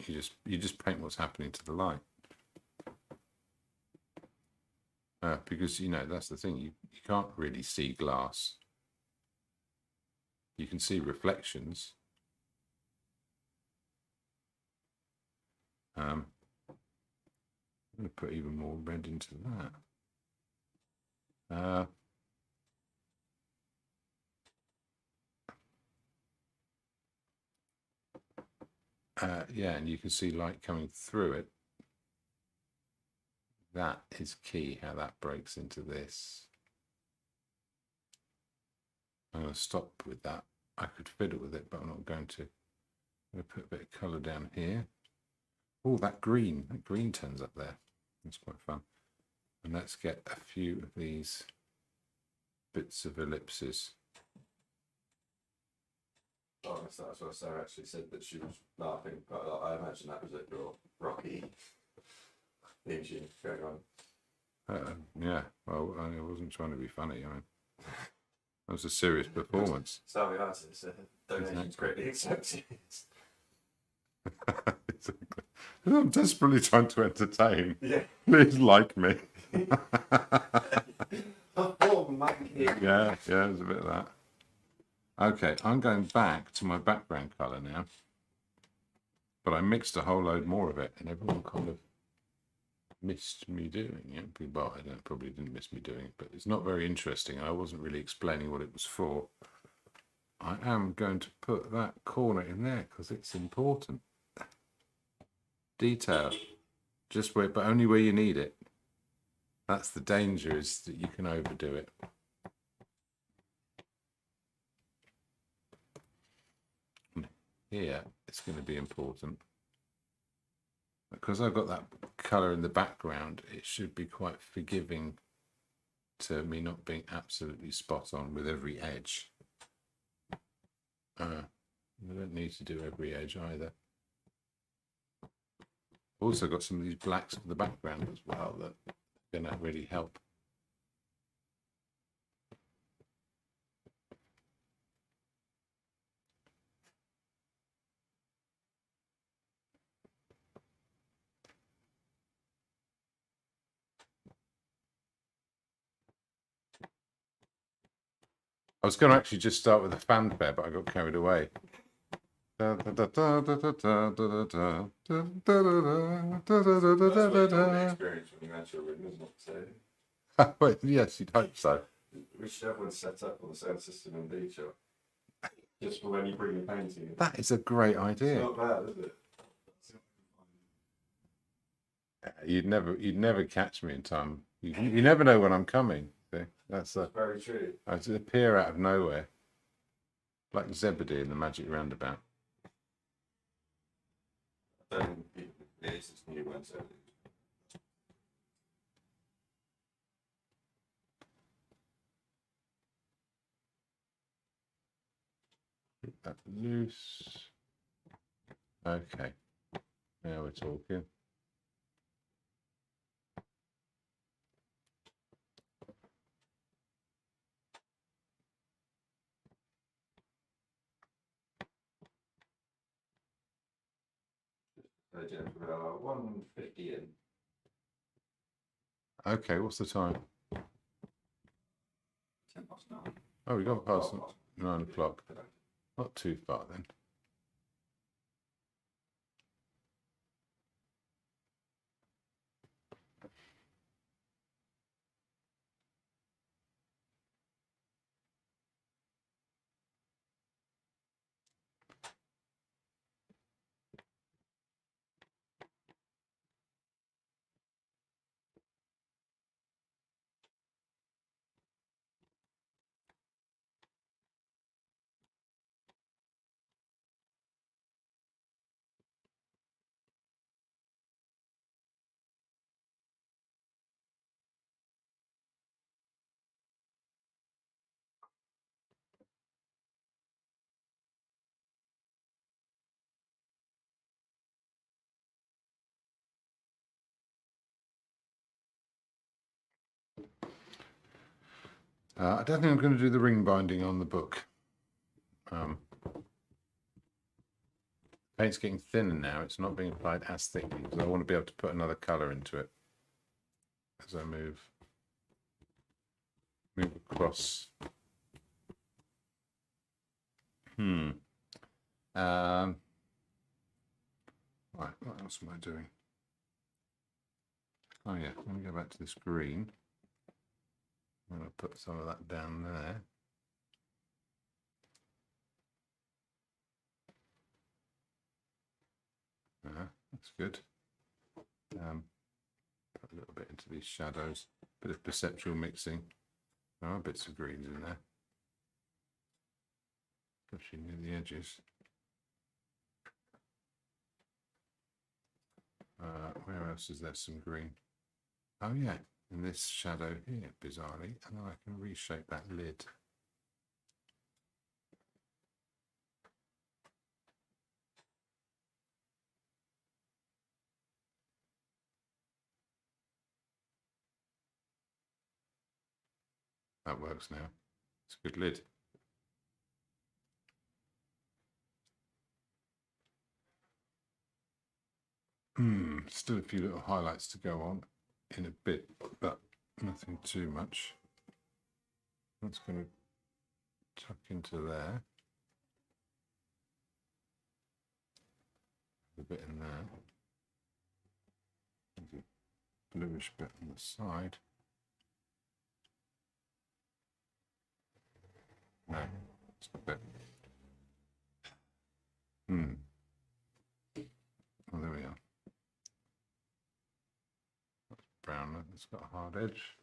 You just paint what's happening to the light. Because you know that's the thing. You can't really see glass. You can see reflections. I'm going to put even more red into that. Yeah, and you can see light coming through it. That is key, how that breaks into this. going to stop with that. I could fiddle with it, but I'm not going to. I'm going to put a bit of colour down here. Oh, that green turns up there. That's quite fun. And let's get a few of these bits of ellipses. Oh, that's what Sarah actually said, that she was laughing quite a lot. I imagine that was at your Rocky theme tune going on. Yeah, well, I wasn't trying to be funny. I mean, that was a serious performance. Starving artists, donations greatly accepted. Exactly. I'm desperately trying to entertain. Yeah. Please like me. Oh, monkey. Yeah, there's a bit of that. Okay, I'm going back to my background colour now. But I mixed a whole load more of it, and everyone kind of missed me doing it. Well, I don't, probably didn't miss me doing it, but it's not very interesting. I wasn't really explaining what it was for. I am going to put that corner in there because it's important. Detail, just where, but only where you need it. That's the danger, is that you can overdo it. And here, it's going to be important. Because I've got that colour in the background, it should be quite forgiving to me not being absolutely spot on with every edge. I don't need to do every edge either. Also got some of these blacks in the background as well that are going to really help. I was going to actually just start with a fanfare, but I got carried away. That's what you experience when you enter a room, isn't it? So Wait, yes, you'd hope so. we should have one set up on the sound system in the shop. Just for when you bring your painting in. That is a great idea. It's not bad, is it? You'd never catch me in time. You never know when I'm coming. See? That's very true. I just appear out of nowhere, like Zebedee in the Magic Roundabout. It's new one, so Keep that loose. Okay, now we're talking. Jennifer, 1:50 in. Okay, what's the time? 9:10. Oh, we got past 9 o'clock. Not too far then. I don't think I'm going to do the ring binding on the book. Paint's getting thinner now. It's not being applied as thickly because I want to be able to put another colour into it as I move across. Right, what else am I doing? Oh yeah, let me go back to this green. I'm going to put some of that down there. That's good. Put a little bit into these shadows, bit of perceptual mixing. There are bits of greens in there. especially near the edges. Where else is there some green? Oh yeah, in this shadow here, bizarrely, and then I can reshape that lid. That works now. It's a good lid. Still a few little highlights to go on in a bit, but nothing too much. That's going to tuck into there. A bit in there. There's a bluish bit on the side. No, it's a bit. Oh, there we are. That's brown. It's got a hard edge.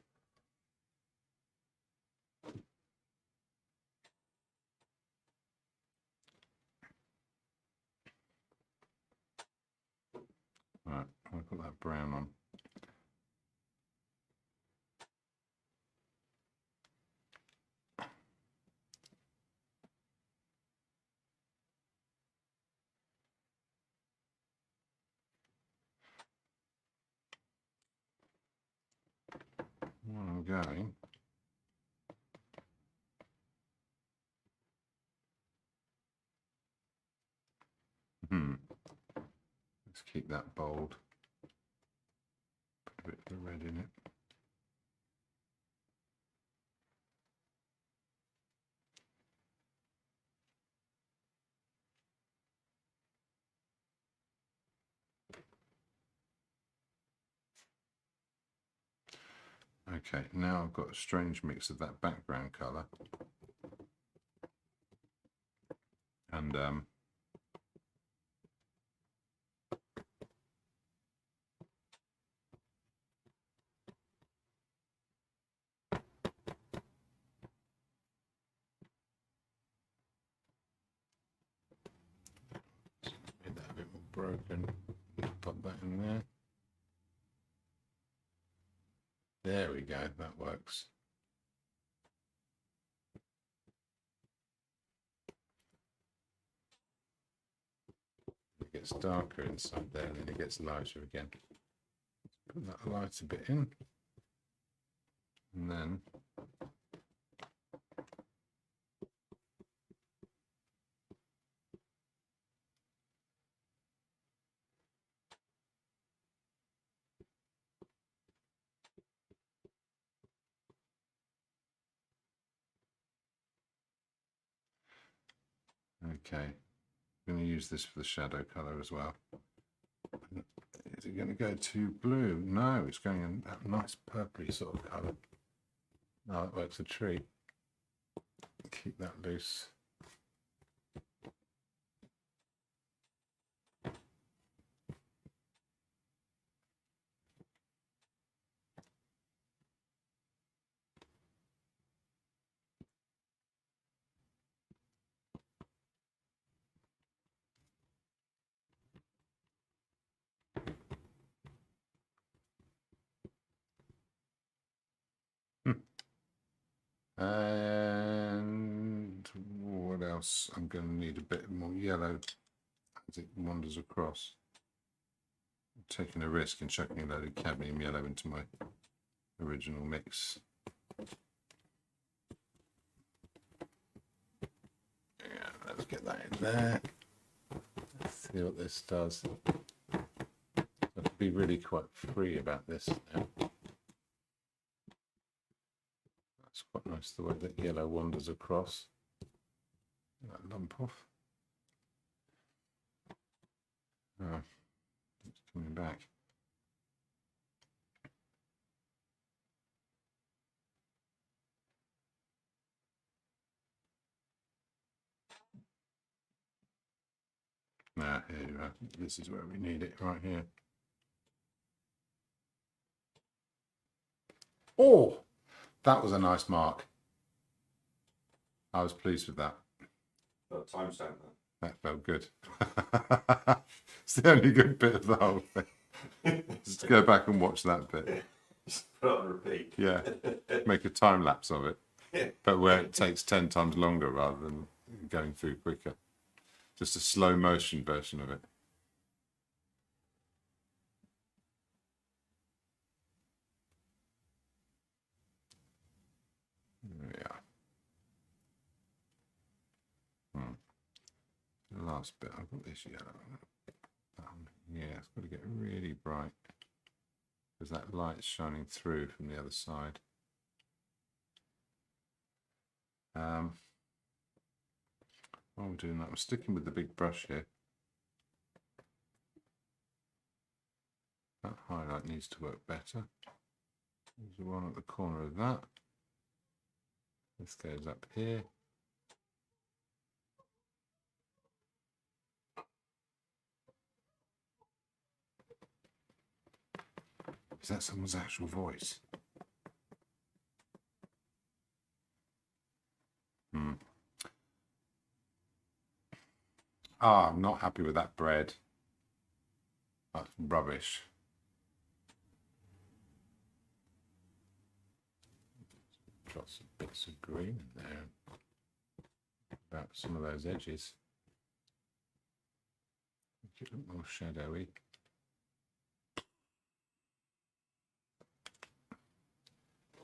Right, I'll put that brown on. Where I'm going. Let's keep that bold. Put a bit of the red in it. Okay, now I've got a strange mix of that background colour and made that a bit more broken. Pop that in there. There we go, that works. It gets darker inside there and then it gets lighter again. Put that lighter bit in. And then okay, I'm going to use this for the shadow colour as well. Is it going to go too blue? No, it's going in that nice purpley sort of colour. No, that works a treat. Keep that loose. And what else? I'm going to need a bit more yellow as it wanders across. I'm taking a risk and chucking a load of cadmium yellow into my original mix. Yeah, let's get that in there. Let's see what this does. I'll be really quite free about this now. It's quite nice the way that yellow wanders across. That lump off. Oh, it's coming back. Now, here you are. This is where we need it, right here. Oh! That was a nice mark. I was pleased with that. But timestamp That felt good. It's the only good bit of the whole thing. that. Just go back and watch that bit. Just put it on repeat. Yeah, make a time lapse of it, but where it takes 10 times longer rather than going through quicker. Just a slow motion version of it. There we are. The last bit, I've got this yellow. Yeah, it's got to get really bright because that light's shining through from the other side. While I'm doing that, I'm sticking with the big brush here. That highlight needs to work better. There's the one at the corner of that. This goes up here. Is that someone's actual voice? Ah, I'm not happy with that bread. That's rubbish. Got some bits of green in there. About some of those edges. Make it look more shadowy.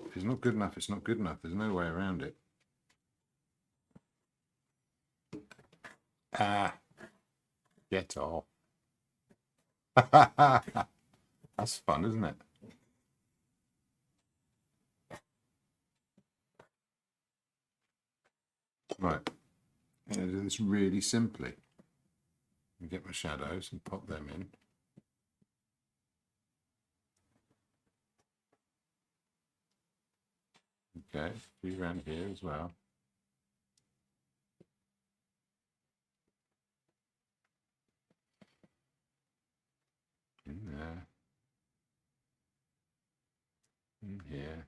If it's not good enough, it's not good enough. There's no way around it. Ah, get off. That's fun, isn't it? Right, I'm going to do this really simply. And get my shadows and pop them in. Okay, a few around here as well. In there. In here.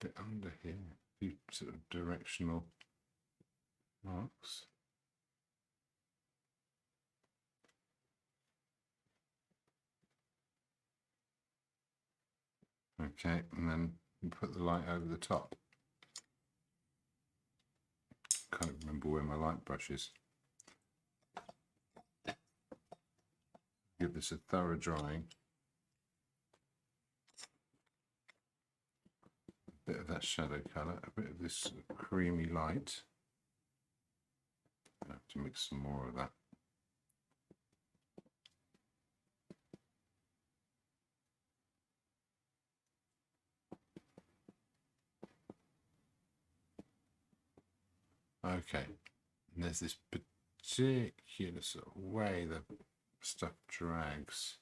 A bit under here. A few sort of directional marks. Okay, and then you put the light over the top. Can't remember where my light brush is. Give this a thorough drying. A bit of that shadow colour, a bit of this creamy light. I have to mix some more of that. Okay, and there's this particular sort of way the stuff drags.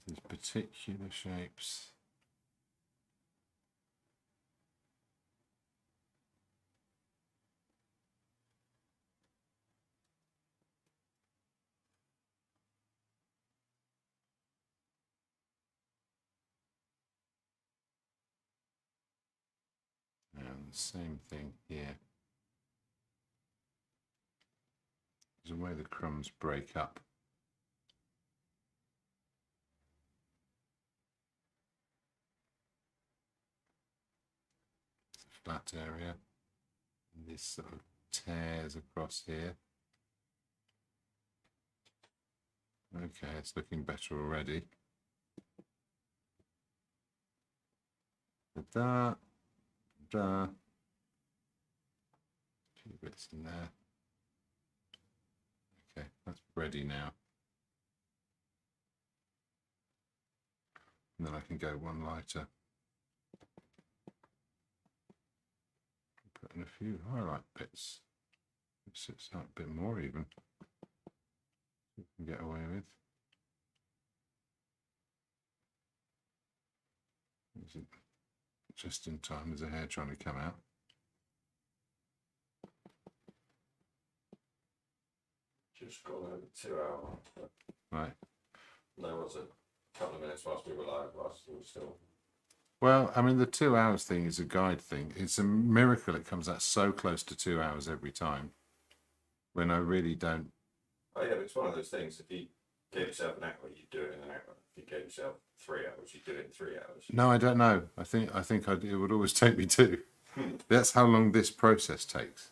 These particular shapes. And the same thing here. There's a way the crumbs break up. It's a flat area. And this sort of tears across here. Okay, it's looking better already. Da, da. A few bits in there. Okay, that's ready now. And then I can go one lighter. Put in a few highlight bits. It sits out a bit more even. You can get away with. Is it just in time? There's a hair trying to come out. Just gone over 2 hours. Right. There was a couple of minutes whilst we were live, whilst we were still Well, I mean, the 2 hours thing is a guide thing. It's a miracle it comes out so close to 2 hours every time when I really don't. Oh yeah, but it's one of those things. If you gave yourself an hour, you'd do it in an hour. If you gave yourself 3 hours, you'd do it in 3 hours. No, I don't know. It would always take me 2. That's how long this process takes.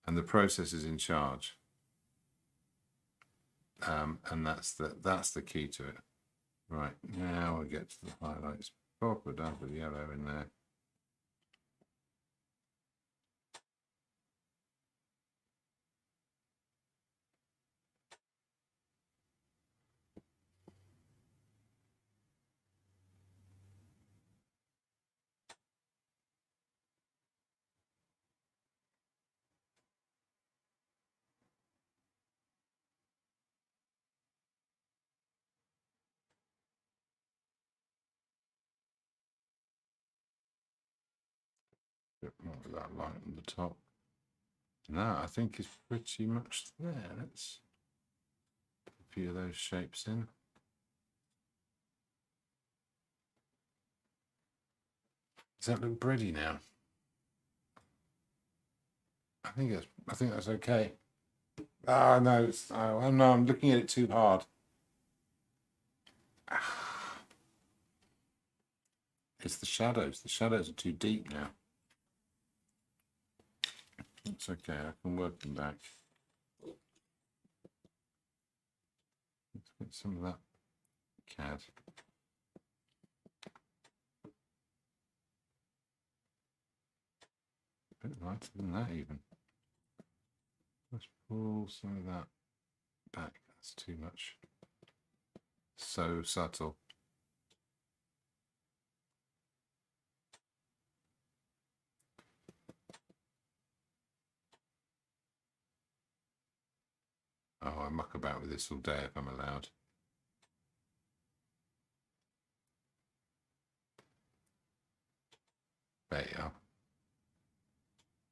And the process is in charge. And that's the key to it. Right, now we get to the highlights. Proper dump with yellow in there. Bit more of that light on the top. No, I think it's pretty much there. Let's put a few of those shapes in. Does that look bready now? I think that's okay. Ah, no, I'm looking at it too hard. It's the shadows. The shadows are too deep now. It's okay, I can work them back. Let's get some of that CAD. A bit lighter than that even. Let's pull some of that back. That's too much. So subtle. Oh, I muck about with this all day if I'm allowed. There you are.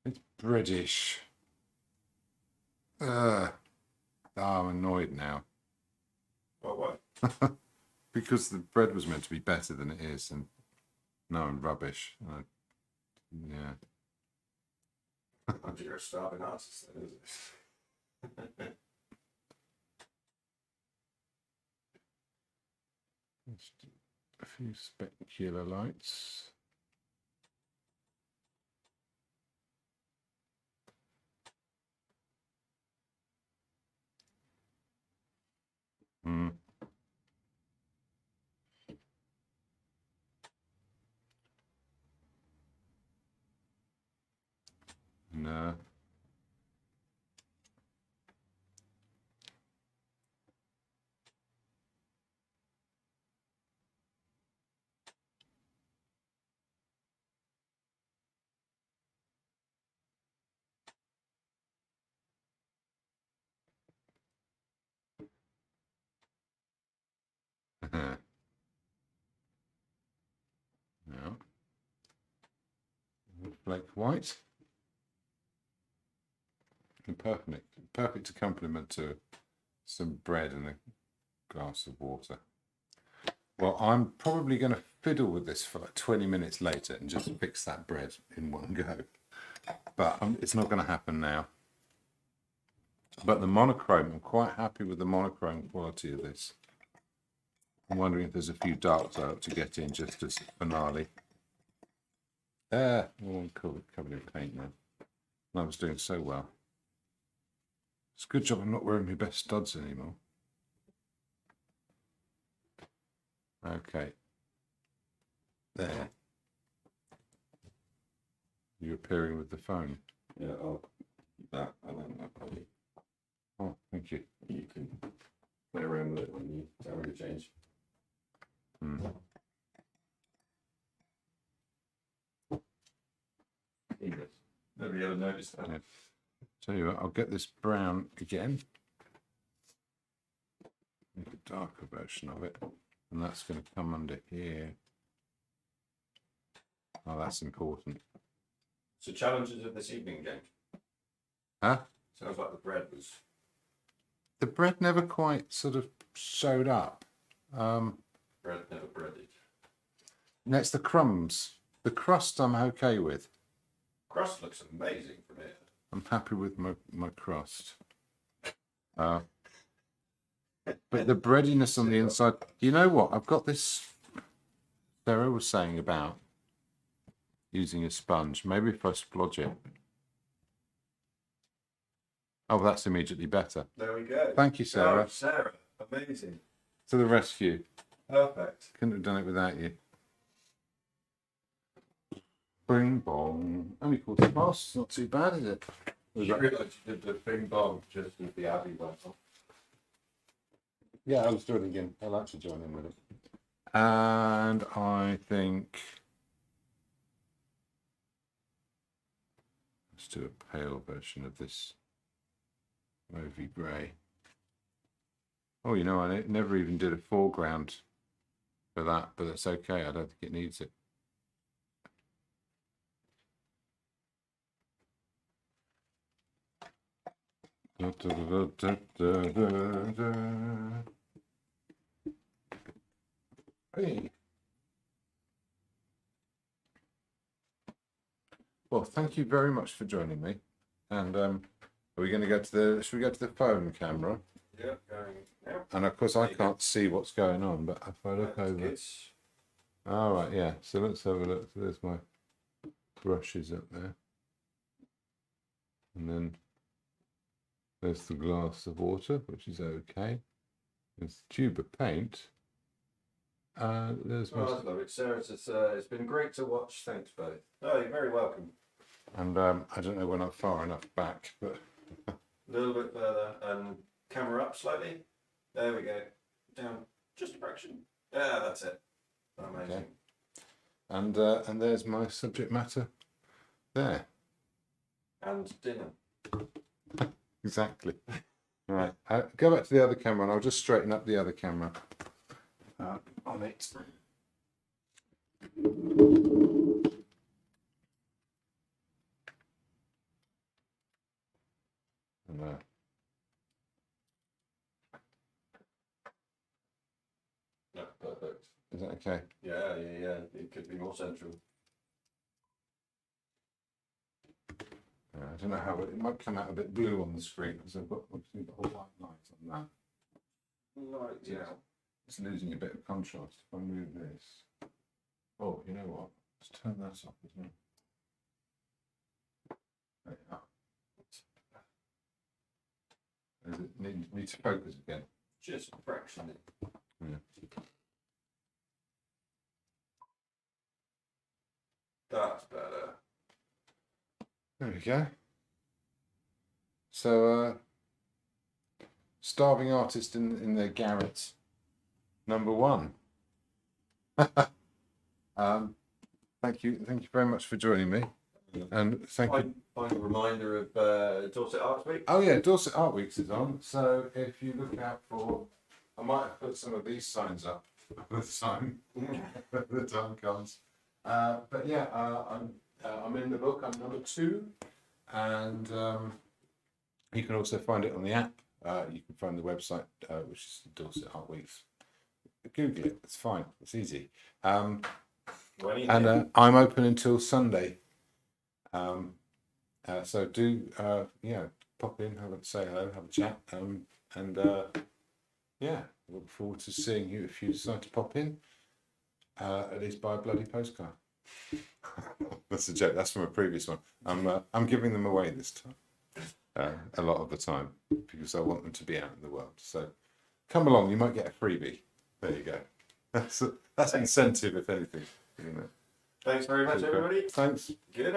It's British. I'm annoyed now. What? Because the bread was meant to be better than it is, and no, I'm rubbish. Yeah. You're a starving artist, then, is it? Just a few specular lights. No. No. Flake white. And perfect accompaniment to some bread and a glass of water. Well, I'm probably going to fiddle with this for like 20 minutes later and just fix that bread in one go. But it's not going to happen now. But the monochrome, I'm quite happy with the monochrome quality of this. I'm wondering if there's a few darks I ought to get in just as finale. I'm covered in paint now. I was doing so well. It's a good job I'm not wearing my best studs anymore. Okay. There. You're appearing with the phone. Yeah, I'll keep that, and then I'll probably. Oh, thank you. You can play around with it when you tell me to change. Nobody ever noticed that. Yeah. Tell you what, I'll get this brown again. Make a darker version of it. And that's going to come under here. Oh, that's important. So challenges of this evening, James? Huh? Sounds like the bread was... The bread never quite sort of showed up. Bread never breaded. it's the crumbs. The crust I'm okay with. Crust looks amazing from here. I'm happy with my crust. But the breadiness on the inside, you know what? I've got this, Sarah was saying about using a sponge. Maybe if I splodge it. Oh, that's immediately better. There we go. Thank you, Sarah. Oh, Sarah, amazing. To the rescue. Perfect. Couldn't have done it without you. Bing bong. Only quarter past. Not too bad, is it? You realised you did the bing bong just as the Abbey went off. Yeah, I'll do it again. I'll actually join in with it. And I think let's do a pale version of this mauvey grey. Oh, you know, I never even did a foreground for that, but that's okay. I don't think it needs it. Da, da, da, da, da, da, da. Hey. Well, thank you very much for joining me. And are we going to go to the? Should we go to the phone camera? Yeah, going now. And of course, I can't see what's going on, but if I look over. It's All right, yeah. So let's have a look. So there's my brushes up there, and then there's the glass of water, which is okay. There's the tube of paint. There's my. that's lovely. Sarah says it's been great to watch. Thanks, both. Oh, you're very welcome. And I don't know when I'm far enough back, but A little bit further and camera up slightly. There we go. Down just a fraction. Yeah, that's it. Amazing. Okay. And there's my subject matter there. And dinner. Exactly. Right. Go back to the other camera, and I'll just straighten up the other camera on it. And, No, perfect. is that okay? Yeah. It could be more central. I don't know how it might come out a bit blue on the screen because I've got obviously got a white light on that. Right, yeah. It's losing a bit of contrast. If I move this. Oh, you know what? Let's turn that off as well. There you are. Does it need to focus again? Just a fraction. Yeah. That's better. There we go. So, starving artist in their garret, #1. Thank you very much for joining me, and thank you. Final reminder of Dorset Arts Week. Oh yeah, Dorset Art Weeks is on. So if you look out for, I might have put some of these signs up at the time comes. But yeah, I'm in the book. I'm #2, and you can also find it on the app. You can find the website, which is Dorset Art Weeks. Google it. It's fine. It's easy. And I'm open until Sunday. So do pop in, say hello, have a chat, and look forward to seeing you if you decide to pop in. At least buy a bloody postcard. That's a joke. That's from a previous one. I'm giving them away this time. A lot of the time because I want them to be out in the world. So come along. You might get a freebie. There you go. That's incentive, if anything. Thanks very much, everybody. Thanks. Good night.